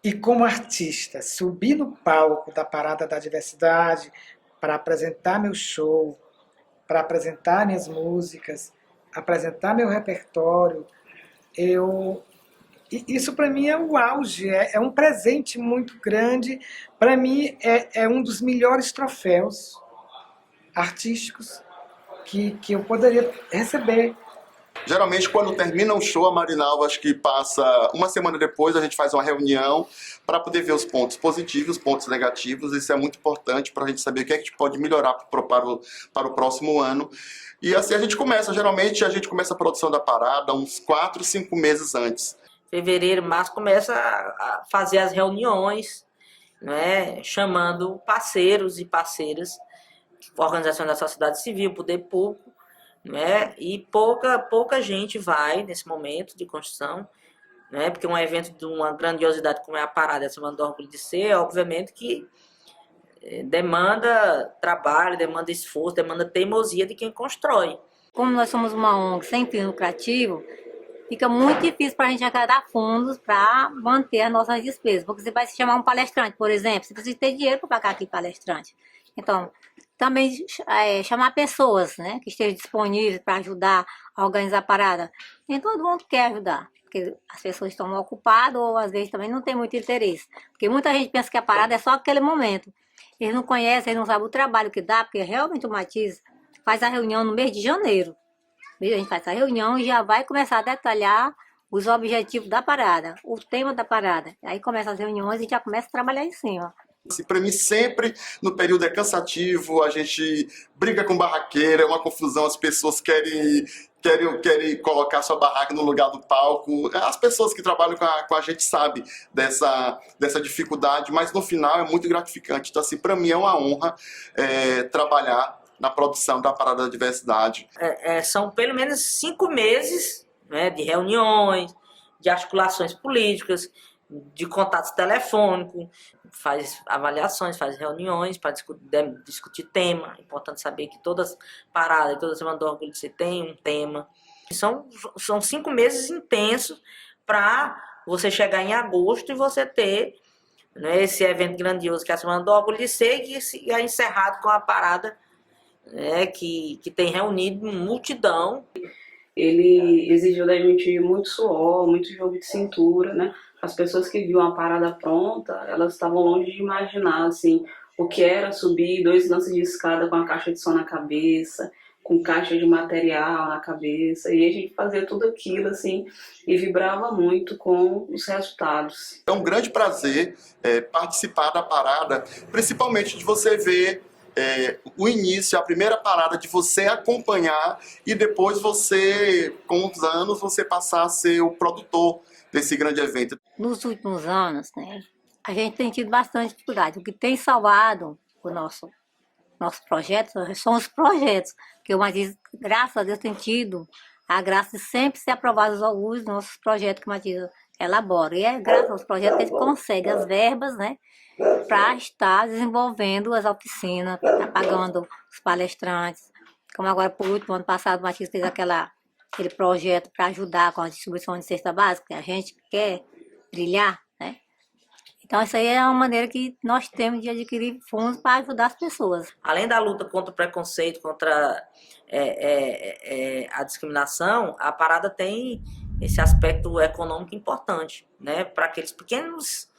E como artista, subir no palco da Parada da Diversidade para apresentar meu show, para apresentar minhas músicas, apresentar meu repertório, isso para mim é o auge, é um presente muito grande. Para mim é um dos melhores troféus artísticos que eu poderia receber. Geralmente, quando termina um show, a Marinalva, acho que passa uma semana depois, a gente faz uma reunião para poder ver os pontos positivos, os pontos negativos. Isso é muito importante para a gente saber o que a gente pode melhorar para o próximo ano. E assim a gente começa, geralmente a gente começa a produção da parada uns 4, 5 meses antes. Fevereiro, março, começa a fazer as reuniões, né, chamando parceiros e parceiras, organizações da sociedade civil, poder público, né? E pouca gente vai nesse momento de construção, né? Porque um evento de uma grandiosidade como é a parada, a Semana do Orgulho de Ser, obviamente que demanda trabalho, demanda esforço, demanda teimosia de quem constrói. Como nós somos uma ONG sem fim lucrativo, fica muito difícil para a gente arrecadar fundos para manter as nossas despesas. Porque você vai se chamar um palestrante, por exemplo, você precisa ter dinheiro para pagar aquele palestrante. Então, também chamar pessoas, né, que estejam disponíveis para ajudar a organizar a parada. Nem todo mundo quer ajudar, porque as pessoas estão ocupadas ou às vezes também não tem muito interesse. Porque muita gente pensa que a parada é só aquele momento. Eles não conhecem, eles não sabem o trabalho que dá, porque realmente o Matiz faz a reunião no mês de janeiro. A gente faz a reunião e já vai começar a detalhar os objetivos da parada, o tema da parada. Aí começa as reuniões e já começa a trabalhar em cima. Para mim, sempre no período é cansativo, a gente briga com barraqueira, é uma confusão, as pessoas querem colocar sua barraca no lugar do palco. As pessoas que trabalham com a gente sabem dessa dificuldade, mas no final é muito gratificante. Então, assim, para mim é uma honra trabalhar na produção da Parada da Diversidade. São pelo menos 5 meses, né, de reuniões, de articulações políticas, de contatos telefônicos, faz avaliações, faz reuniões para discutir tema. É importante saber que todas paradas e toda Semana do Orgulho você tem um tema. São 5 meses intensos para você chegar em agosto e você ter, né, esse evento grandioso que é a Semana do Orgulho de Ser, que é encerrado com a parada, né, que tem reunido multidão. Ele exigiu da gente muito suor, muito jogo de cintura, né? As pessoas que viam a parada pronta, elas estavam longe de imaginar, assim, o que era subir 2 lances de escada com a caixa de som na cabeça, com caixa de material na cabeça, e a gente fazia tudo aquilo, assim, e vibrava muito com os resultados. É um grande prazer participar da parada, principalmente de você ver o início, a primeira parada, de você acompanhar e depois você, com os anos, você passar a ser o produtor desse grande evento. Nos últimos anos, né, a gente tem tido bastante dificuldade. O que tem salvado o nosso projeto são os projetos, que o Matias, graças a Deus, tem tido a graça de sempre ser aprovados os nossos projetos que o Matias elabora. E é graças aos projetos que ele consegue as verbas, né, para estar desenvolvendo as oficinas, pagando os palestrantes. Como agora, por último, ano passado, o Matias fez aquele projeto para ajudar com a distribuição de cesta básica, que a gente quer brilhar, né? Então, isso aí é uma maneira que nós temos de adquirir fundos para ajudar as pessoas. Além da luta contra o preconceito, contra a discriminação, a parada tem esse aspecto econômico importante, né? Para aqueles pequenos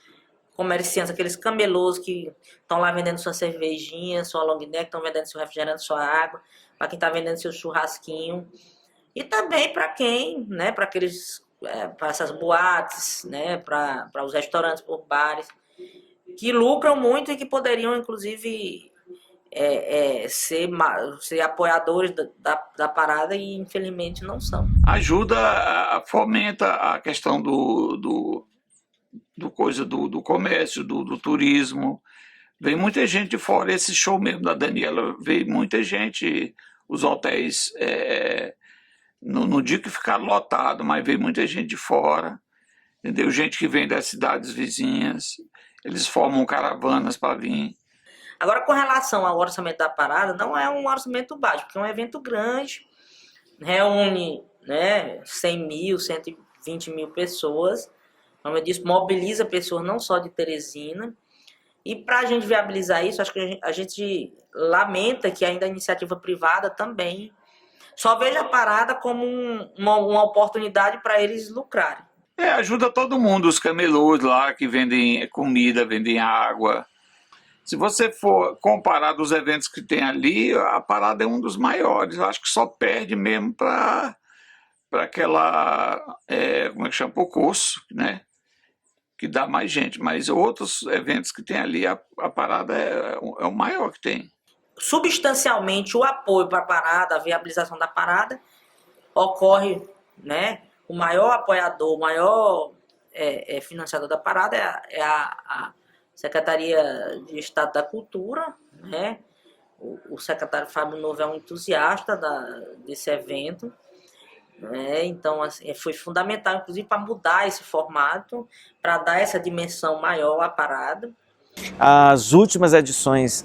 comerciantes, aqueles camelôs que estão lá vendendo sua cervejinha, sua long neck, estão vendendo seu refrigerante, sua água, para quem está vendendo seu churrasquinho. E também para quem, né, para aqueles, para essas boates, né, para os restaurantes, por bares, que lucram muito e que poderiam, inclusive, ser apoiadores da parada e, infelizmente, não são. Ajuda, fomenta a questão do comércio, do turismo. Vem muita gente de fora. Esse show mesmo da Daniela, veio muita gente, os hotéis... Não digo que ficaram lotados, mas veio muita gente de fora, entendeu? Gente que vem das cidades vizinhas, eles formam caravanas para vir. Agora, com relação ao orçamento da parada, não é um orçamento baixo, porque é um evento grande, reúne, né, 100 mil, 120 mil pessoas, como eu disse, mobiliza pessoas não só de Teresina, e para a gente viabilizar isso, acho que a gente lamenta que ainda a iniciativa privada também só veja a parada como uma oportunidade para eles lucrarem. Ajuda todo mundo, os camelôs lá que vendem comida, vendem água. Se você for comparar dos eventos que tem ali, a parada é um dos maiores. Eu acho que só perde mesmo para aquela, como é que chama, Pocosso, né? Que dá mais gente. Mas outros eventos que tem ali, a parada é o maior que tem. Substancialmente, o apoio para a parada, a viabilização da parada, ocorre, né? O maior apoiador, o maior financiador da parada é a Secretaria de Estado da Cultura, né? O secretário Fábio Novo é um entusiasta desse evento, né? Então, assim, foi fundamental, inclusive, para mudar esse formato, para dar essa dimensão maior à parada. As últimas edições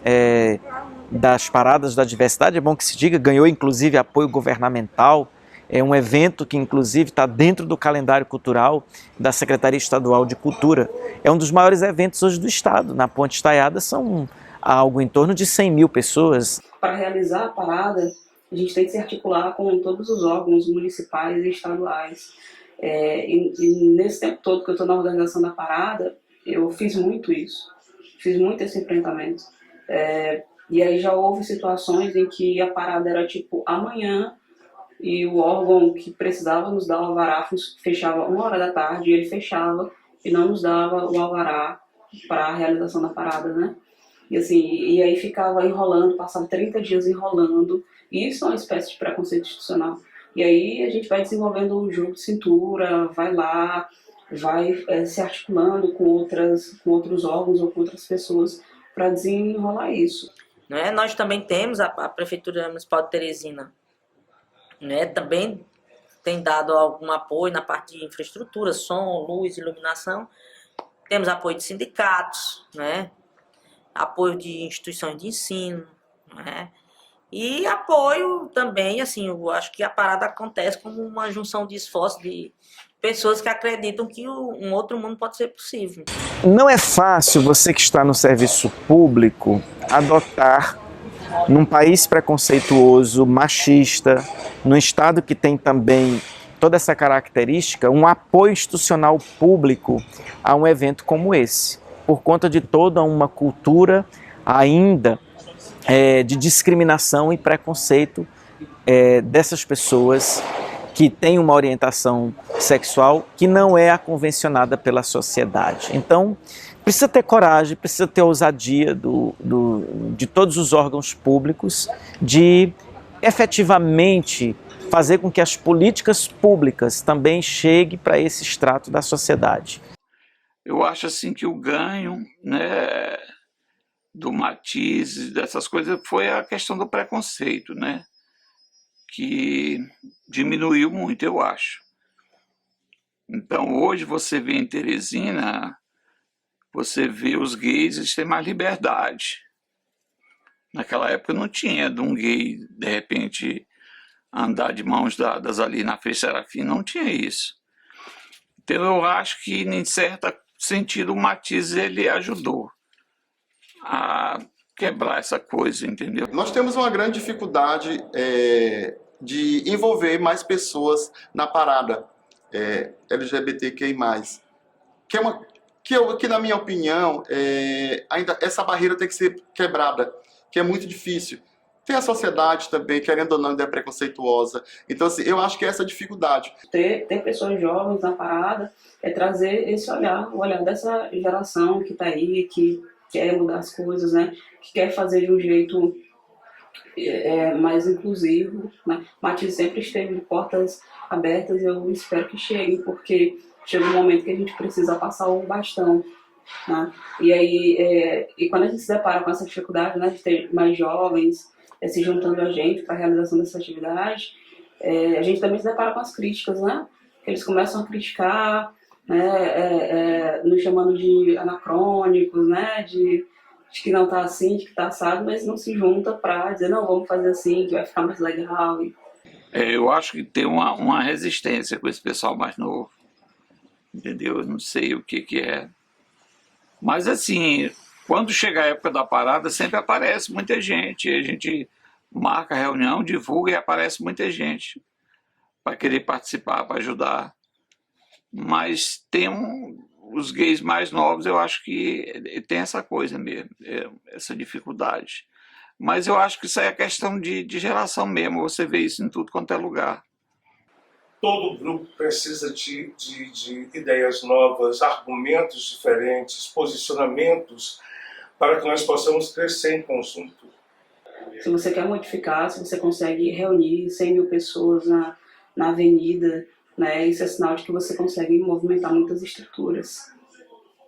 das Paradas da Diversidade, é bom que se diga, ganhou inclusive apoio governamental. É um evento que inclusive está dentro do calendário cultural da Secretaria Estadual de Cultura. É um dos maiores eventos hoje do estado. Na Ponte Estaiada são algo em torno de 100 mil pessoas. Para realizar a parada, a gente tem que se articular com todos os órgãos municipais e estaduais. E nesse tempo todo que eu estou na organização da parada, eu fiz muito isso. Fiz muito esse enfrentamento. E aí já houve situações em que a parada era tipo amanhã e o órgão que precisava nos dar o alvará fechava 1h da tarde e ele fechava e não nos dava o alvará para a realização da parada, né? E assim, e aí ficava enrolando, passava 30 dias enrolando, e isso é uma espécie de preconceito institucional. E aí a gente vai desenvolvendo um jogo de cintura, vai lá, vai se articulando com outros órgãos ou com outras pessoas para desenrolar isso. Né? Nós também temos a Prefeitura Municipal de Teresina, né? Também tem dado algum apoio na parte de infraestrutura, som, luz, iluminação, temos apoio de sindicatos, né? Apoio de instituições de ensino, né? E apoio também, assim, eu acho que a parada acontece como uma junção de esforços de pessoas que acreditam que um outro mundo pode ser possível. Não é fácil você que está no serviço público adotar, num país preconceituoso, machista, num estado que tem também toda essa característica, um apoio institucional público a um evento como esse, por conta de toda uma cultura ainda de discriminação e preconceito dessas pessoas que têm uma orientação sexual que não é a convencionada pela sociedade. Então, precisa ter coragem, precisa ter ousadia de todos os órgãos públicos de efetivamente fazer com que as políticas públicas também cheguem para esse extrato da sociedade. Eu acho assim que o ganho, né, do Matizes, dessas coisas, foi a questão do preconceito, né, que diminuiu muito, eu acho. Então, hoje você vê em Teresina, você vê os gays, eles têm mais liberdade. Naquela época não tinha de um gay, de repente, andar de mãos dadas ali na Frei Serafim, não tinha isso. Então eu acho que, em certo sentido, o Matizes ele ajudou a quebrar essa coisa, entendeu? Nós temos uma grande dificuldade de envolver mais pessoas na parada LGBTQI+. Que na minha opinião, ainda essa barreira tem que ser quebrada, que é muito difícil. Tem a sociedade também, querendo ou não, ainda é preconceituosa. Então, assim, eu acho que é essa dificuldade. Ter pessoas jovens na parada é trazer esse olhar, o olhar dessa geração que está aí, que quer mudar as coisas, né? Que quer fazer de um jeito mais inclusivo, né? Matizes sempre esteve de portas abertas e eu espero que chegue, porque chega um momento que a gente precisa passar o bastão, né? E aí, e quando a gente se depara com essa dificuldade, né, de ter mais jovens se juntando a gente para a realização dessa atividade, a gente também se depara com as críticas, né? Eles começam a criticar, né, nos chamando de anacrônicos, né, de que não está assim, de que está assado, mas não se junta para dizer, não, vamos fazer assim, que vai ficar mais legal. Eu acho que tem uma resistência com esse pessoal mais novo, entendeu? Eu não sei o que é. Mas assim, quando chega a época da parada, sempre aparece muita gente. A gente marca a reunião, divulga e aparece muita gente para querer participar, para ajudar. Mas tem os gays mais novos, eu acho que tem essa coisa mesmo, essa dificuldade. Mas eu acho que isso aí é questão de geração mesmo, você vê isso em tudo quanto é lugar. Todo grupo precisa de ideias novas, argumentos diferentes, posicionamentos, para que nós possamos crescer em conjunto. Se você quer modificar, se você consegue reunir 100 mil pessoas na avenida, né, isso é sinal de que você consegue movimentar muitas estruturas,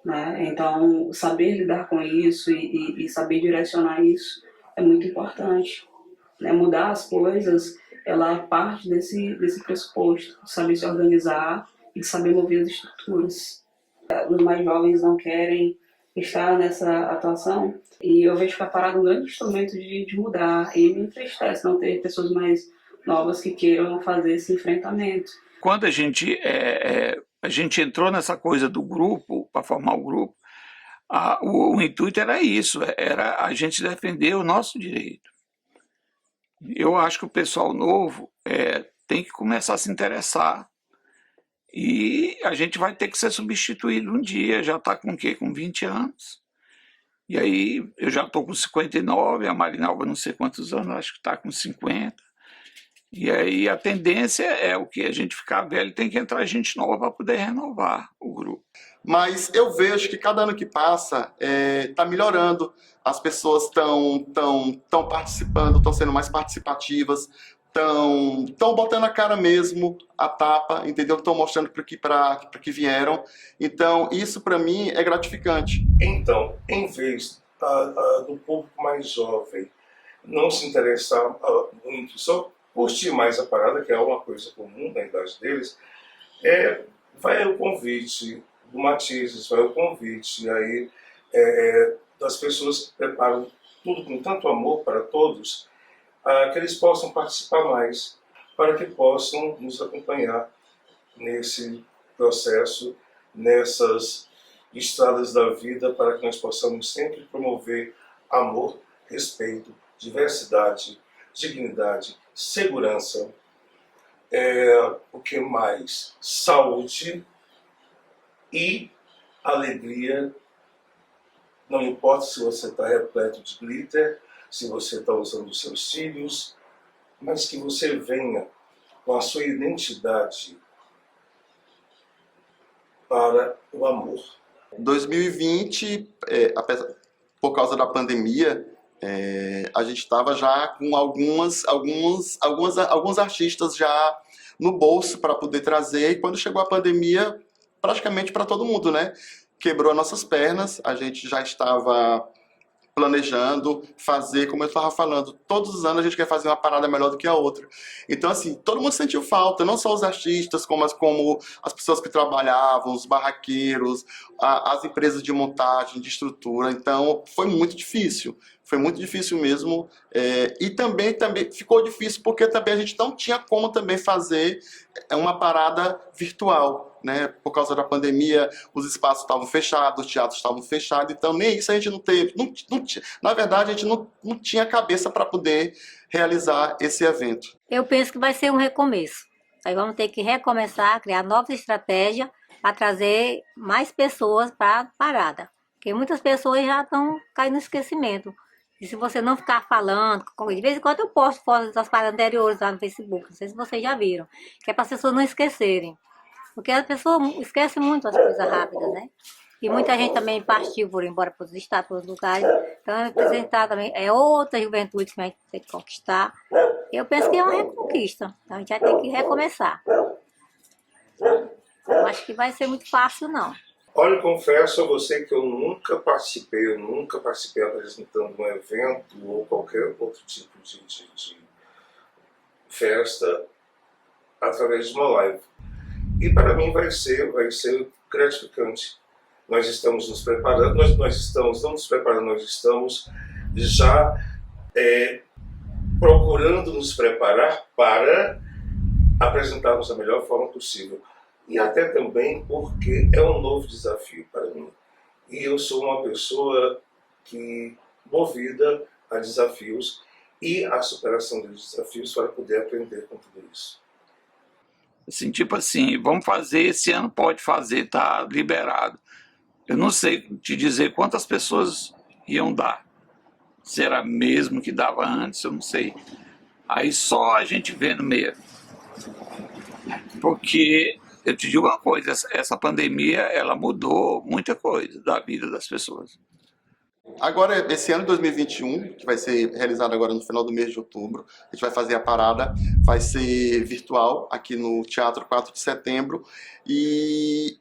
né? Então, saber lidar com isso e saber direcionar isso é muito importante, né? Mudar as coisas, ela parte desse pressuposto, de saber se organizar e de saber mover as estruturas. Os mais jovens não querem estar nessa atuação e eu vejo que a parada é um grande instrumento de mudar, e me entristece não ter pessoas mais novas que queiram fazer esse enfrentamento. Quando a gente entrou nessa coisa do grupo, para formar o grupo, o intuito era isso, era a gente defender o nosso direito. Eu acho que o pessoal novo tem que começar a se interessar e a gente vai ter que ser substituído um dia, já está com o quê? Com 20 anos. E aí eu já estou com 59, a Marinalva não sei quantos anos, acho que está com 50. E aí a tendência é o que? A gente ficar velho, tem que entrar gente nova para poder renovar o grupo. Mas eu vejo que cada ano que passa está melhorando. As pessoas estão participando, estão sendo mais participativas, estão botando a cara mesmo, a tapa, entendeu? Estão mostrando para que vieram. Então, isso para mim é gratificante. Então, em vez do público mais jovem não se interessar muito, só curtir mais a parada, que é uma coisa comum na idade deles, vai o convite do Matizes, vai o convite, e aí das pessoas que preparam tudo com tanto amor para todos, que eles possam participar mais, para que possam nos acompanhar nesse processo, nessas estradas da vida, para que nós possamos sempre promover amor, respeito, diversidade, dignidade, segurança, o que mais? Saúde e alegria. Não importa se você está repleto de glitter, se você está usando os seus cílios, mas que você venha com a sua identidade para o amor. 2020, por causa da pandemia, a gente estava já com alguns artistas já no bolso para poder trazer, e quando chegou a pandemia, praticamente para todo mundo, né? Quebrou as nossas pernas, a gente já estava planejando fazer, como eu estava falando, todos os anos a gente quer fazer uma parada melhor do que a outra. Então, assim, todo mundo sentiu falta, não só os artistas, como as pessoas que trabalhavam, os barraqueiros, as empresas de montagem, de estrutura. Então, foi muito difícil mesmo. E também ficou difícil porque também a gente não tinha como também fazer uma parada virtual, né? Por causa da pandemia, os espaços estavam fechados, os teatros estavam fechados, então nem isso a gente não teve. Na verdade, a gente não tinha cabeça para poder realizar esse evento. Eu penso que vai ser um recomeço. Aí vamos ter que recomeçar, criar novas estratégias para trazer mais pessoas para a parada. Porque muitas pessoas já estão caindo no esquecimento. E se você não ficar falando, de vez em quando eu posto fotos das paradas anteriores lá no Facebook, não sei se vocês já viram, que é para as pessoas não esquecerem. Porque a pessoa esquece muito as coisas rápidas, né? E muita gente também partiu por ir embora para os estados, para os lugares. Então, representar também é outra juventude que a gente tem que conquistar. Eu penso que é uma reconquista. Então, a gente vai ter que recomeçar. Eu acho que vai ser muito fácil, não. Olha, eu confesso a você que eu nunca participei apresentando um evento ou qualquer outro tipo de festa através de uma live. E para mim vai ser gratificante. Nós estamos nos preparando, nós estamos já procurando nos preparar para apresentarmos da melhor forma possível. E até também porque é um novo desafio para mim. E eu sou uma pessoa que movida a desafios e a superação dos desafios para poder aprender com tudo isso. Assim, tipo assim, vamos fazer, esse ano pode fazer, tá liberado. Eu não sei te dizer quantas pessoas iam dar. Se era mesmo que dava antes, eu não sei. Aí só a gente vendo mesmo. Porque eu te digo uma coisa, essa pandemia, ela mudou muita coisa da vida das pessoas. Agora, esse ano de 2021, que vai ser realizado agora no final do mês de outubro, a gente vai fazer a parada, vai ser virtual aqui no Teatro 4 de Setembro, e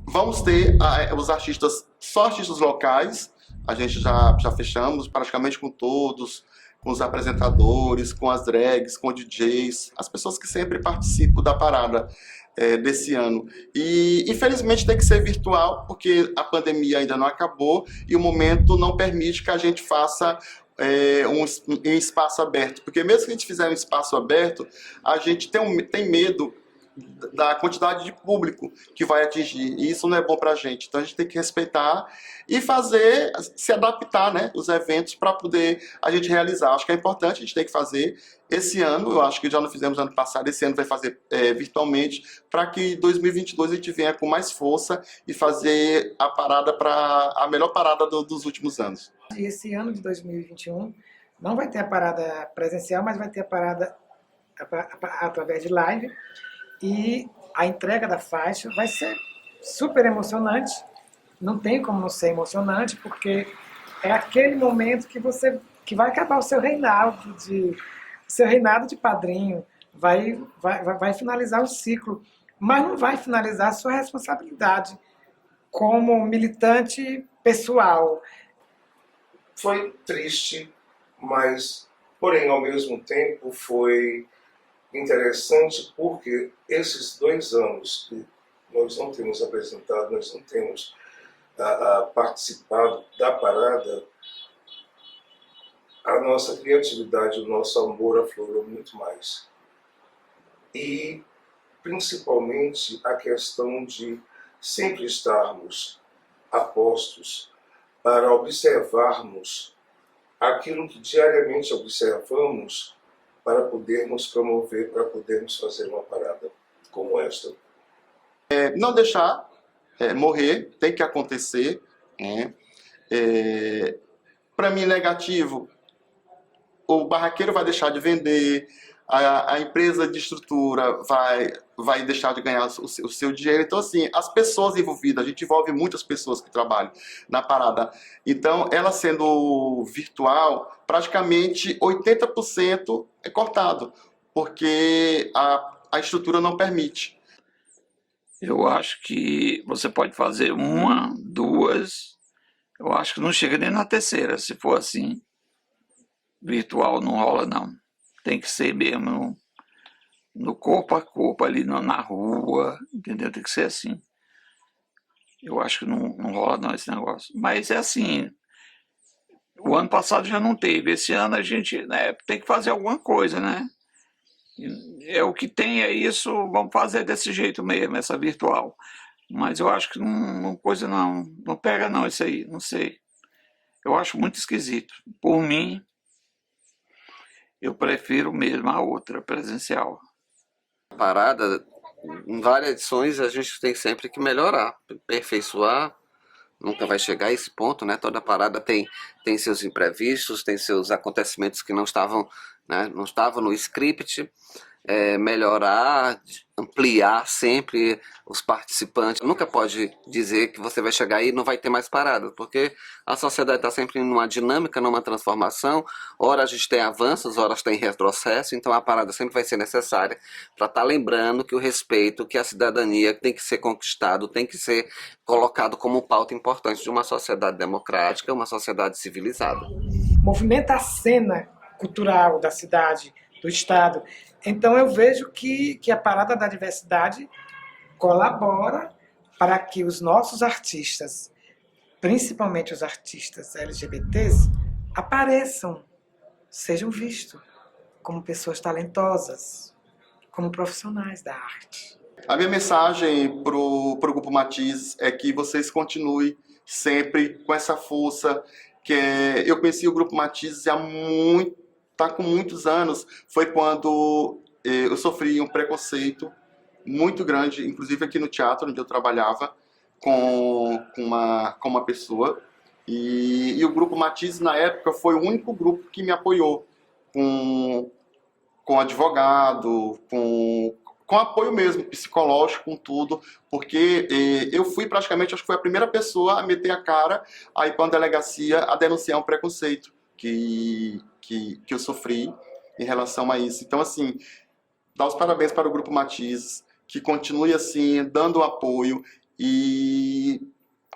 vamos ter os artistas, só artistas locais, a gente já fechamos praticamente com todos, com os apresentadores, com as drags, com DJs, as pessoas que sempre participam da parada desse ano. E infelizmente tem que ser virtual, porque a pandemia ainda não acabou e o momento não permite que a gente faça um espaço aberto. Porque mesmo que a gente fizer um espaço aberto, a gente tem medo da quantidade de público que vai atingir, e isso não é bom para a gente. Então a gente tem que respeitar e se adaptar, né, os eventos para poder a gente realizar. Acho que é importante, a gente tem que fazer esse ano, eu acho que já não fizemos ano passado, esse ano vai fazer virtualmente, para que 2022 a gente venha com mais força e fazer a parada a melhor parada dos últimos anos. Esse ano de 2021 não vai ter a parada presencial, mas vai ter a parada através de live. E a entrega da faixa vai ser super emocionante. Não tem como não ser emocionante, porque é aquele momento que vai acabar o seu reinado de padrinho, vai finalizar o ciclo, mas não vai finalizar a sua responsabilidade como militante pessoal. Foi triste, mas, porém, ao mesmo tempo, foi interessante porque esses 2 anos que nós não temos apresentado, nós não temos participado da parada, a nossa criatividade, o nosso amor aflorou muito mais. E, principalmente, a questão de sempre estarmos apostos para observarmos aquilo que diariamente observamos para podermos promover, para podermos fazer uma parada como esta. Não deixar morrer, tem que acontecer. Para mim, negativo, o barraqueiro vai deixar de vender, a empresa de estrutura vai deixar de ganhar o seu dinheiro. Então, assim, as pessoas envolvidas, a gente envolve muitas pessoas que trabalham na parada. Então, ela sendo virtual, praticamente 80% é cortado, porque a estrutura não permite. Eu acho que você pode fazer uma, duas, eu acho que não chega nem na terceira, se for assim. Virtual não rola, não. Tem que ser mesmo no corpo a corpo, ali na rua, entendeu? Tem que ser assim. Eu acho que não rola não esse negócio. Mas é assim, o ano passado já não teve, esse ano a gente, né, tem que fazer alguma coisa, né? É o que tem, é isso, vamos fazer desse jeito mesmo, essa virtual. Mas eu acho que não pega não isso aí, não sei. Eu acho muito esquisito. Por mim, eu prefiro mesmo a outra, presencial. Parada, em várias edições a gente tem sempre que melhorar, aperfeiçoar. Nunca vai chegar a esse ponto, né? Toda parada tem seus imprevistos, tem seus acontecimentos que não estavam, né, não estavam no script. Melhorar, ampliar sempre os participantes. Nunca pode dizer que você vai chegar aí e não vai ter mais paradas, porque a sociedade está sempre numa dinâmica, numa transformação. Ora a gente tem avanços, ora tem retrocesso, então a parada sempre vai ser necessária para estar lembrando que o respeito, que a cidadania tem que ser conquistado, tem que ser colocado como pauta importante de uma sociedade democrática, uma sociedade civilizada. Movimenta a cena cultural da cidade, do estado. Então eu vejo que a Parada da Diversidade colabora para que os nossos artistas, principalmente os artistas LGBTs, apareçam, sejam vistos como pessoas talentosas, como profissionais da arte. A minha mensagem para o Grupo Matizes é que vocês continuem sempre com essa força. Eu conheci o Grupo Matizes há com muitos anos. Foi quando eu sofri um preconceito muito grande, inclusive aqui no teatro onde eu trabalhava com uma pessoa, e o Grupo Matizes na época foi o único grupo que me apoiou com advogado, com apoio mesmo, psicológico, com tudo, porque eu fui praticamente, acho que foi a primeira pessoa a meter a cara aí para a delegacia a denunciar um preconceito que eu sofri em relação a isso. Então, assim, dar os parabéns para o Grupo Matizes, que continue assim, dando apoio e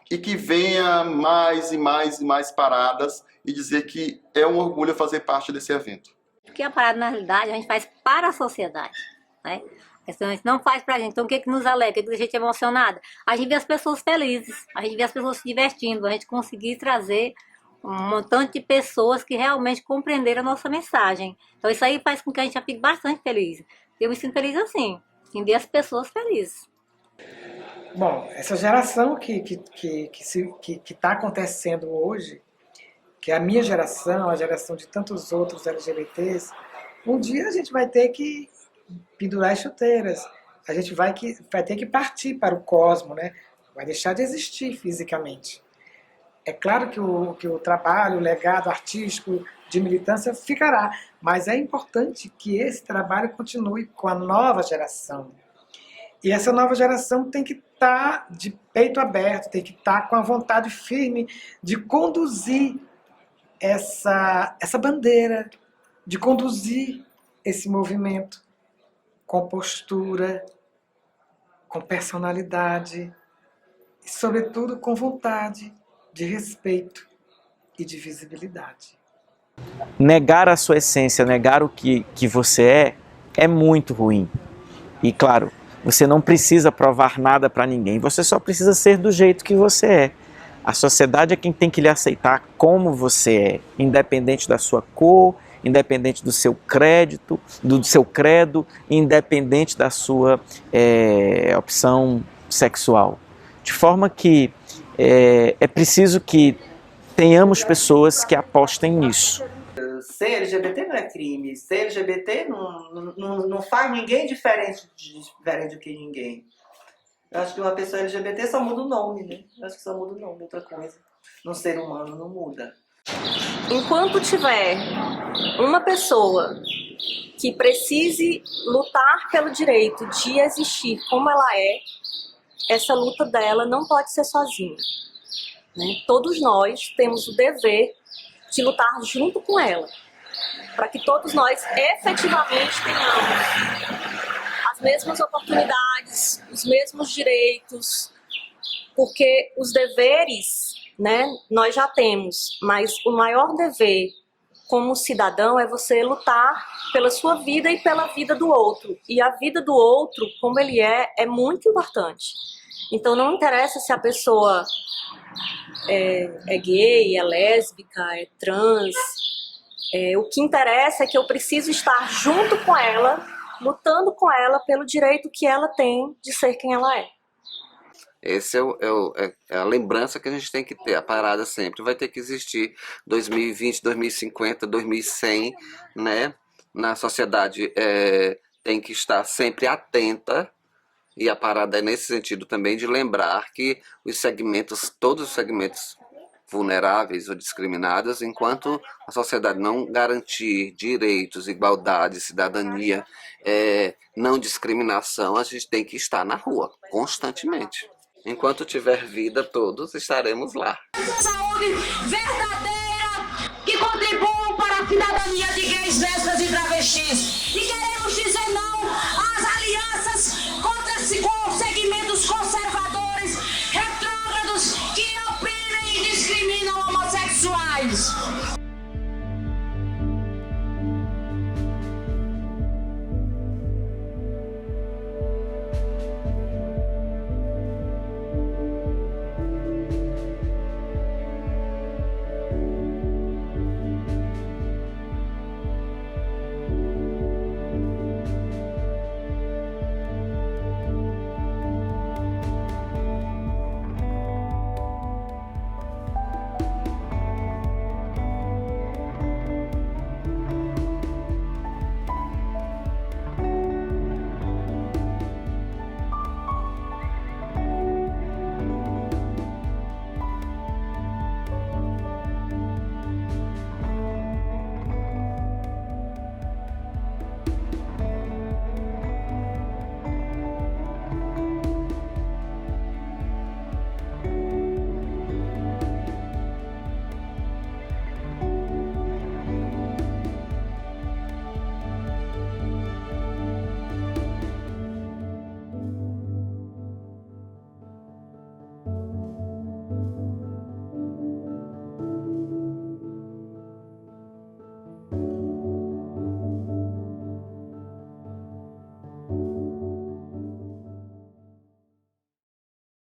que venha mais e mais e mais paradas, e dizer que é um orgulho fazer parte desse evento. Porque a parada, na realidade, a gente faz para a sociedade, né? A gente não faz pra gente. Então, o que nos alegra, o que deixa a gente emocionada? A gente vê as pessoas felizes, a gente vê as pessoas se divertindo, a gente conseguir trazer um montante de pessoas que realmente compreenderam a nossa mensagem. Então isso aí faz com que a gente fique bastante feliz. Eu me sinto feliz assim, em ver as pessoas felizes. Bom, essa geração que está acontecendo hoje, que é a minha geração, a geração de tantos outros LGBTs, um dia a gente vai ter que pendurar as chuteiras, a gente vai ter que partir para o cosmo, né? Vai deixar de existir fisicamente. É claro que o trabalho, o legado artístico de militância ficará, mas é importante que esse trabalho continue com a nova geração. E essa nova geração tem que estar de peito aberto, tem que estar com a vontade firme de conduzir essa bandeira, de conduzir esse movimento com postura, com personalidade e, sobretudo, com vontade de respeito e de visibilidade. Negar a sua essência, negar o que você é muito ruim. E claro, Você não precisa provar nada para ninguém, você só precisa ser do jeito que você é. A sociedade é quem tem que lhe aceitar como você é, independente da sua cor, independente do seu crédito, do seu credo, independente da sua opção sexual. De forma que é preciso que tenhamos pessoas que apostem nisso. Ser LGBT não é crime, ser LGBT não faz ninguém diferente do que ninguém. Eu acho que uma pessoa LGBT só muda o nome, né? Eu acho que só muda o nome, outra coisa. Um ser humano não muda. Enquanto tiver uma pessoa que precise lutar pelo direito de existir como ela é, essa luta dela não pode ser sozinha, né? Todos nós temos o dever de lutar junto com ela, para que todos nós efetivamente tenhamos as mesmas oportunidades, os mesmos direitos, porque os deveres, né, nós já temos, mas o maior dever como cidadão é você lutar pela sua vida e pela vida do outro. E a vida do outro, como ele é muito importante. Então não interessa se a pessoa é gay, é lésbica, é trans. O que interessa é que eu preciso estar junto com ela, lutando com ela pelo direito que ela tem de ser quem ela é. Essa é a lembrança que a gente tem que ter. A parada sempre vai ter que existir 2020, 2050, 2100, né? Na sociedade tem que estar sempre atenta, e a parada é nesse sentido também de lembrar que todos os segmentos vulneráveis ou discriminados, enquanto a sociedade não garantir direitos, igualdade, cidadania, não discriminação, a gente tem que estar na rua constantemente. Enquanto tiver vida, todos estaremos lá. Saúde verdadeira que contribua para a cidadania de gays, lésbicas e travestis.